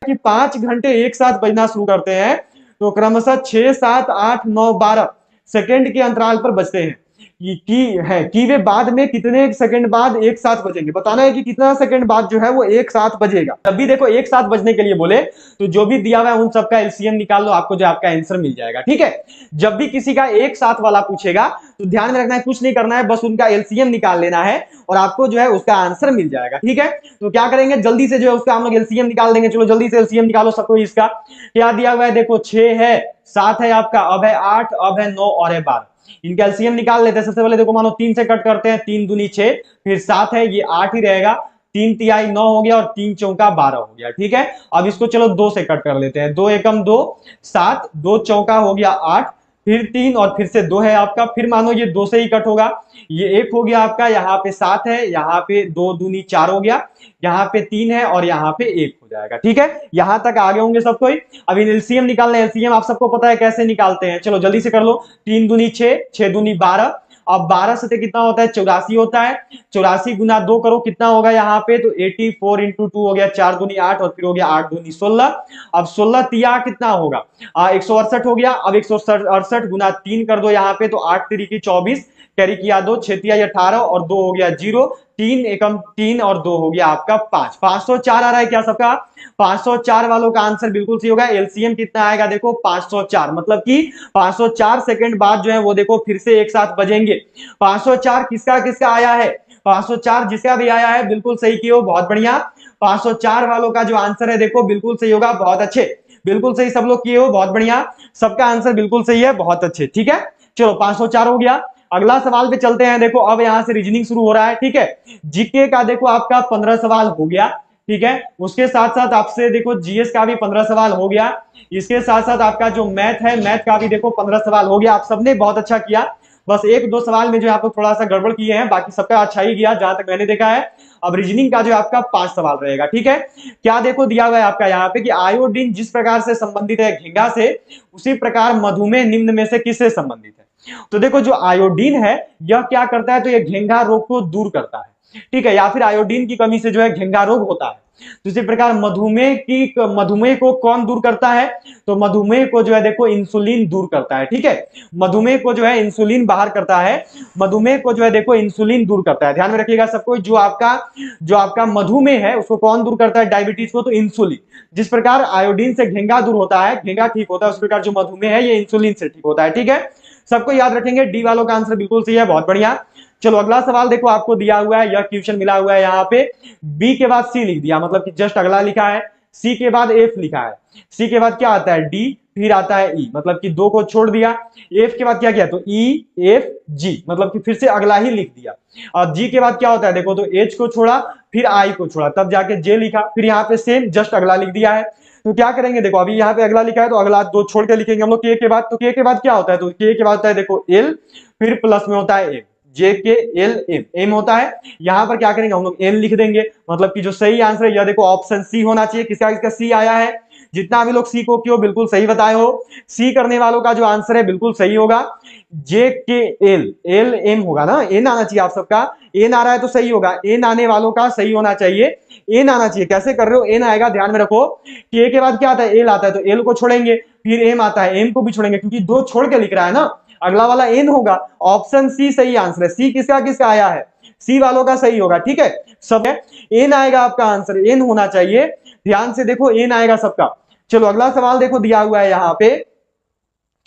कि 5 घंटे एक साथ बजना शुरू करते हैं तो क्रमशः 6, 7, 8, 9, 12 सेकेंड के अंतराल पर बजते हैं। कि वे बाद में कितने सेकंड बाद एक साथ बजेंगे, बताना है कि कितना सेकंड बाद जो है वो एक साथ बजेगा। जब भी देखो एक साथ बजने के लिए बोले तो जो भी दिया हुआ है उन सबका एलसीएम निकाल लो, आपको जो आपका आंसर मिल जाएगा। ठीक है, जब भी किसी का एक साथ वाला पूछेगा तो ध्यान में रखना है, कुछ नहीं करना है, बस उनका एलसीएम निकाल लेना है और आपको जो है उसका आंसर मिल जाएगा। ठीक है, तो क्या करेंगे, जल्दी से जो है उसका हम लोग एलसीएम निकाल देंगे। चलो जल्दी से एलसीएम निकालो सबको। इसका क्या दिया हुआ है देखो, 6 है, 7 है आपका, अब है 8, अब है 9 और है 12। इनका एलसीएम निकाल लेते हैं। सबसे पहले देखो मानो 3 से कट करते हैं, 3 दूनी 6, फिर 7 है, ये 8 ही रहेगा, 3 तिहाई 9 हो गया और 3 चौका 12 हो गया। ठीक है, अब इसको चलो 2 से कट कर लेते हैं, 2 एकम 2, 7, 2 चौका हो गया 8, फिर 3 और फिर से 2 है आपका, फिर मानो ये 2 से ही कट होगा, ये 1 हो गया आपका, यहाँ पे 7 है, यहाँ पे 2 दूनी 4 हो गया, यहाँ पे 3 है और यहाँ पे 1 हो जाएगा। ठीक है, यहां तक आगे होंगे सब कोई। अब इन एलसीएम निकालना है, एलसीएम आप सबको पता है कैसे निकालते हैं, चलो जल्दी से कर लो। 3 दूनी 6, 6 दूनी 12, अब 12 से कितना होता है, 84 होता है, 84 गुना 2 करो कितना होगा यहाँ पे, तो 84 इंटू 2 हो गया, 4 दूनी 8 और फिर हो गया 8 दूनी 16। अब 16 तिया कितना होगा, 168 हो गया। अब 168 गुना 3 कर दो यहाँ पे, तो 8 3 की 24, कैरी किया 2, 6 तिया 18 और 2 हो गया 0, 3 एकम 3 और 2 हो गया आपका 5, 504 आ रहा है क्या सबका, 504 वालों का आंसर बिल्कुल सही होगा। एलसीएम कितना आएगा देखो 504, मतलब कि 504 सेकंड बाद जो है वो देखो फिर से एक साथ बजेंगे। 504 किसका किसका आया है, 504 जिसका भी आया है बिल्कुल सही किए हो, बहुत बढ़िया। 504 वालों का जो आंसर है देखो बिल्कुल सही होगा, बहुत अच्छे, बिल्कुल सही सब लोग किए हो, बहुत बढ़िया, सबका आंसर बिल्कुल सही है, बहुत अच्छे। ठीक है, चलो 504 हो गया। अगला सवाल पे चलते हैं। देखो अब यहां से रीजनिंग शुरू हो रहा है। ठीक है, जीके का देखो आपका 15 सवाल हो गया। ठीक है, उसके साथ साथ आपसे देखो जीएस का भी 15 सवाल हो गया। इसके साथ साथ आपका जो मैथ है, मैथ का भी देखो 15 सवाल हो गया। आप सबने बहुत अच्छा किया, बस 1-2 सवाल में जो आप लोग थोड़ा सा गड़बड़ किए हैं, बाकी सबका अच्छा ही गया जहां तक मैंने देखा है। अब रीजनिंग का जो आपका 5 सवाल रहेगा। ठीक है, क्या देखो दिया हुआ है आपका यहाँ पे कि आयोडीन जिस प्रकार से संबंधित है झींगा से, उसी प्रकार मधुमेह निम्न में से किससे संबंधित है। तो देखो जो आयोडीन है यह क्या करता है, तो यह घेंघा रोग को दूर करता है। ठीक है, या फिर आयोडीन की कमी से जो है घेंघा रोग होता है। तो इसी प्रकार मधुमेह को कौन दूर करता है, तो मधुमेह को जो है देखो इंसुलिन दूर करता है। ठीक है, मधुमेह को जो है इंसुलिन बाहर करता है, मधुमेह को जो है देखो इंसुलिन दूर करता है। ध्यान में रखिएगा सबको, जो आपका मधुमेह है उसको कौन दूर करता है, डायबिटीज को, तो इंसुलिन। जिस प्रकार आयोडीन से घेंघा दूर होता है, घेंघा ठीक होता है, उस प्रकार जो मधुमेह है ये इंसुलिन से ठीक होता है। ठीक है, सबको याद रखेंगे, डी वालों का आंसर बिल्कुल सही है, बहुत बढ़िया। चलो अगला सवाल देखो आपको दिया हुआ है, यह क्वेश्चन मिला हुआ है यहाँ पे, बी के बाद सी लिख दिया, मतलब कि जस्ट अगला लिखा है, सी के बाद एफ लिखा है, सी के बाद क्या आता है डी, फिर आता है ई, मतलब कि 2 को छोड़ दिया, एफ के बाद क्या किया, तो ई एफ जी, मतलब कि फिर से अगला ही लिख दिया। और जी के बाद क्या होता है देखो, तो एच को छोड़ा, फिर आई को छोड़ा, तब जाके जे लिखा, फिर यहाँ पे सेम जस्ट अगला लिख दिया है। तो क्या करेंगे देखो, अभी यहाँ पे अगला लिखा है तो अगला 2 छोड़ के लिखेंगे हम लोग के बाद। तो के बाद क्या होता है, तो के बाद होता है देखो एल, फिर प्लस में होता है एम, जे के एल एम, एम होता है। यहां पर क्या करेंगे हम लोग एन लिख देंगे, मतलब कि जो सही आंसर है यह देखो ऑप्शन सी होना चाहिए। किसका किसका सी आया है, जितना भी लोग सी को क्यों बिल्कुल सही बताए हो, सी करने वालों का जो आंसर है बिल्कुल सही होगा, जे के एल एल एम होगा ना, एन आना चाहिए आप सबका, एन आ रहा है तो सही होगा, एन आने वालों का सही होना चाहिए, एन आना चाहिए। कैसे कर रहे हो, एन आएगा, ध्यान में रखो कि ए के बाद क्या आता है, एल आता है, तो एल को छोड़ेंगे, फिर एम आता है, एम को भी छोड़ेंगे, क्योंकि 2 छोड़ के लिख रहा है ना, अगला वाला एन होगा। ऑप्शन सी सही आंसर है, सी किसका किसका आया है, सी वालों का सही होगा। ठीक है, सब है, एन आएगा आपका आंसर, एन होना चाहिए, ध्यान से देखो एन आएगा सबका। चलो अगला सवाल देखो दिया हुआ है यहाँ पे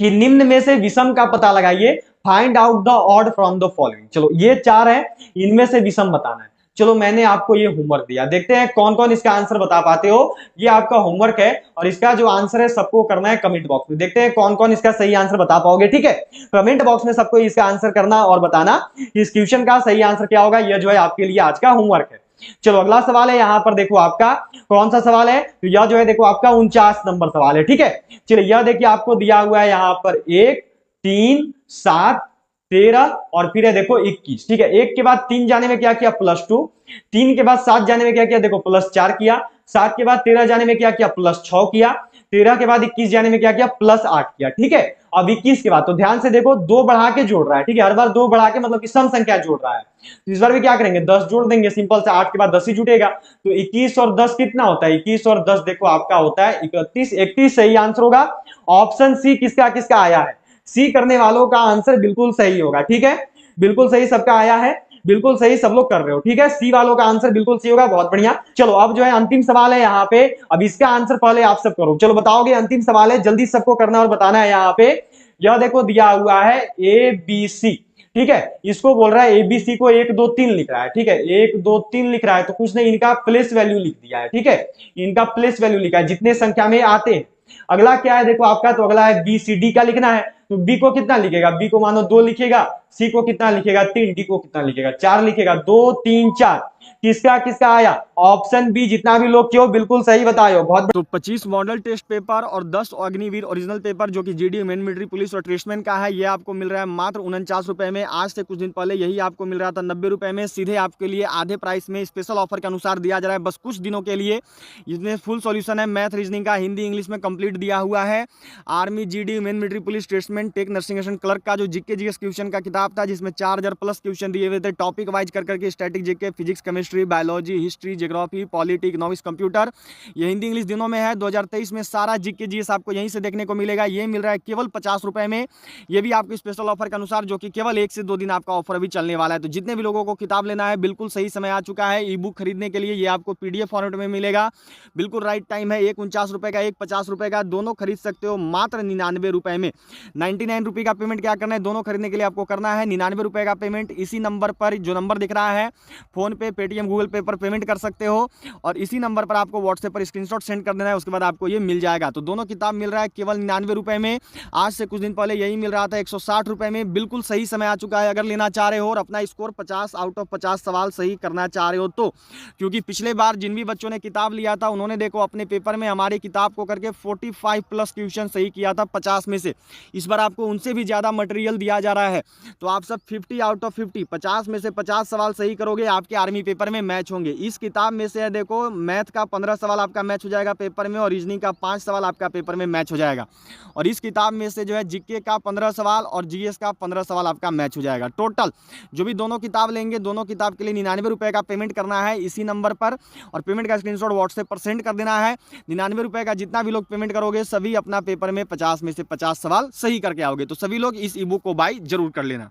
कि निम्न में से विषम का पता लगाइए, find out the odd from the following. चलो ये 4 है, इनमें से विषम बताना है। चलो मैंने आपको ये होमवर्क दिया, देखते हैं कौन कौन इसका आंसर बता पाते हो। ये आपका होमवर्क है और इसका जो आंसर है सबको करना है कमेंट बॉक्स में, देखते हैं कौन कौन इसका सही आंसर बता पाओगे। ठीक है, कमेंट बॉक्स में सबको इसका आंसर करना और बताना कि इस क्वेश्चन का सही आंसर क्या होगा। यह जो है आपके लिए आज का होमवर्क है। चलो अगला सवाल है यहाँ पर, देखो आपका कौन सा सवाल है, तो यह जो है देखो आपका 49 नंबर सवाल है। ठीक है, चलिए यह देखिए आपको दिया हुआ है यहाँ पर 1, 3, 7, 13 और फिर है देखो 21। ठीक है, 1 के बाद 3 जाने में क्या किया, +2, 3 के बाद 7 जाने में क्या किया, देखो +4 किया, 7 के बाद 13 जाने में क्या किया, +6 किया, 13 के बाद 21 जाने में क्या किया, +8 किया, ठीक है। अब 21 के बाद तो ध्यान से देखो 2 बढ़ा के जोड़ रहा है, ठीक है, हर बार 2 बढ़ा के मतलब कि सम संख्या जोड़ रहा है। तो इस बार भी क्या करेंगे, 10 जोड़ देंगे, सिंपल से 8 के बाद 10 ही जुटेगा। तो 21 और 10 कितना होता है, 21 और 10 देखो आपका होता है 31, 31 सही आंसर होगा। ऑप्शन सी किसका किसका आया है, सी करने वालों का आंसर बिल्कुल सही होगा, ठीक है, बिल्कुल सही सबका आया है, बिल्कुल सही सब लोग कर रहे हो, ठीक है, सी वालों का आंसर बिल्कुल सही होगा, बहुत बढ़िया। चलो अब जो है अंतिम सवाल है यहाँ पे, अब इसका आंसर पहले आप सब करो, चलो बताओगे, अंतिम सवाल है, जल्दी सबको करना और बताना है। यहाँ पे यह देखो दिया हुआ है ए बी सी, ठीक है, इसको बोल रहा है एबीसी को 1 2 3 लिख रहा है, ठीक है, 1 2 3 लिख रहा है, तो कुछ नहीं, इनका प्लेस वैल्यू लिख दिया है, ठीक है, इनका प्लेस वैल्यू लिखा है जितने संख्या में आते हैं। अगला क्या है देखो आपका, तो अगला है बी सी डी का लिखना है, तो बी को कितना लिखेगा, बी को मानो 2 लिखेगा, सी को कितना लिखेगा 3, डी को कितना लिखेगा 4 लिखेगा, 2 3 4, किसका किसका आया, ऑप्शन बी, जितना भी लोग क्यों बिल्कुल सही बताओ, बहुत। तो 25 मॉडल टेस्ट पेपर और 10 अग्निवीर ओरिजिनल पेपर जो कि जीडी मेन मिलिट्री पुलिस और ट्रेसमैन का है, ये आपको मिल रहा है मात्र 49 रुपए में। आज से कुछ दिन पहले यही आपको मिल रहा था 90 रुपए में, सीधे आपके लिए आधे प्राइस में स्पेशल ऑफर के अनुसार दिया जा रहा है बस कुछ दिनों के लिए। इसमें फुल सॉल्यूशन है मैथ रीजनिंग का, हिंदी इंग्लिश में कंप्लीट दिया हुआ है। Army, GD, men military police, tradesman, tech, nursing association clerk का जो जीके जीएस क्वेश्चन का किताब था, जिसमें 4000 प्लस क्वेश्चन दिए हुए थे टॉपिक वाइज कर करके, static GK, physics, chemistry, biology, history, geography, polity, economics, computer, ये हिंदी इंग्लिश दिनों में है। 2023 में सारा जीके जीएस आपको यहीं से देखने को मिलेगा। ये मिल रहा है केवल 50 रुपए में, ये भी आपके स्पेशल ऑफर के अनुसार, जो कि केवल 1 से 2 दिन आपका ऑफर अभी चलने वाला है। तो जितने भी लोगों को किताब लेना है, बिल्कुल सही समय आ चुका है। ई बुक खरीदने के लिए ये आपको पीडीएफ फॉर्मेट में मिलेगा, बिल्कुल राइट टाइम है। एक 49 रुपए का, एक 50 रुपए का, दोनों खरीद सकते हो मात्र 99 रुपए में। 99 रुपये का पेमेंट क्या करना है, दोनों खरीदने के लिए आपको करना है 99 रुपए का पेमेंट। इसी नंबर पर, जो नंबर दिख रहा है, फोन पे, पेटीएम, गूगल पे पर पेमेंट कर सकते हो, और इसी नंबर पर आपको व्हाट्सएप पर स्क्रीनशॉट सेंड कर देना है, उसके बाद आपको ये मिल जाएगा। तो दोनों किताब मिल रहा है केवल 99 रुपए में। आज से कुछ दिन पहले यही मिल रहा था 160 रुपए में। बिल्कुल सही समय आ चुका है अगर लेना चाह रहे हो और अपना स्कोर 50 आउट ऑफ 50 सवाल सही करना चाह रहे हो तो, क्योंकि पिछले बार जिन भी बच्चों ने किताब लिया था, उन्होंने देखो अपने पेपर में हमारी किताब को करके 45 प्लस क्वेश्चन सही किया था 50 में से। इस बार आपको उनसे भी ज़्यादा मटेरियल दिया जा रहा है, तो आप सब 50 आउट ऑफ 50, 50 में से 50 सवाल सही करोगे, आपके आर्मी पेपर में मैच होंगे। इस किताब में से देखो मैथ का 15 सवाल आपका मैच हो जाएगा पेपर में, और रीजनिंग का 5 सवाल आपका पेपर में मैच हो जाएगा। और इस किताब में से जो है जीके का 15 सवाल और जीएस का 15 सवाल आपका मैच हो जाएगा। टोटल जो भी दोनों किताब लेंगे, दोनों किताब के लिए 99 रुपये का पेमेंट करना है इसी नंबर पर, और पेमेंट का स्क्रीनशॉट व्हाट्सएप पर सेंड कर देना है। 99 रुपये का जितना भी लोग पेमेंट करोगे, सभी अपना पेपर में 50 में से 50 सवाल सही करके आओगे। तो सभी लोग इस ई बुक को बाय जरूर कर लेना।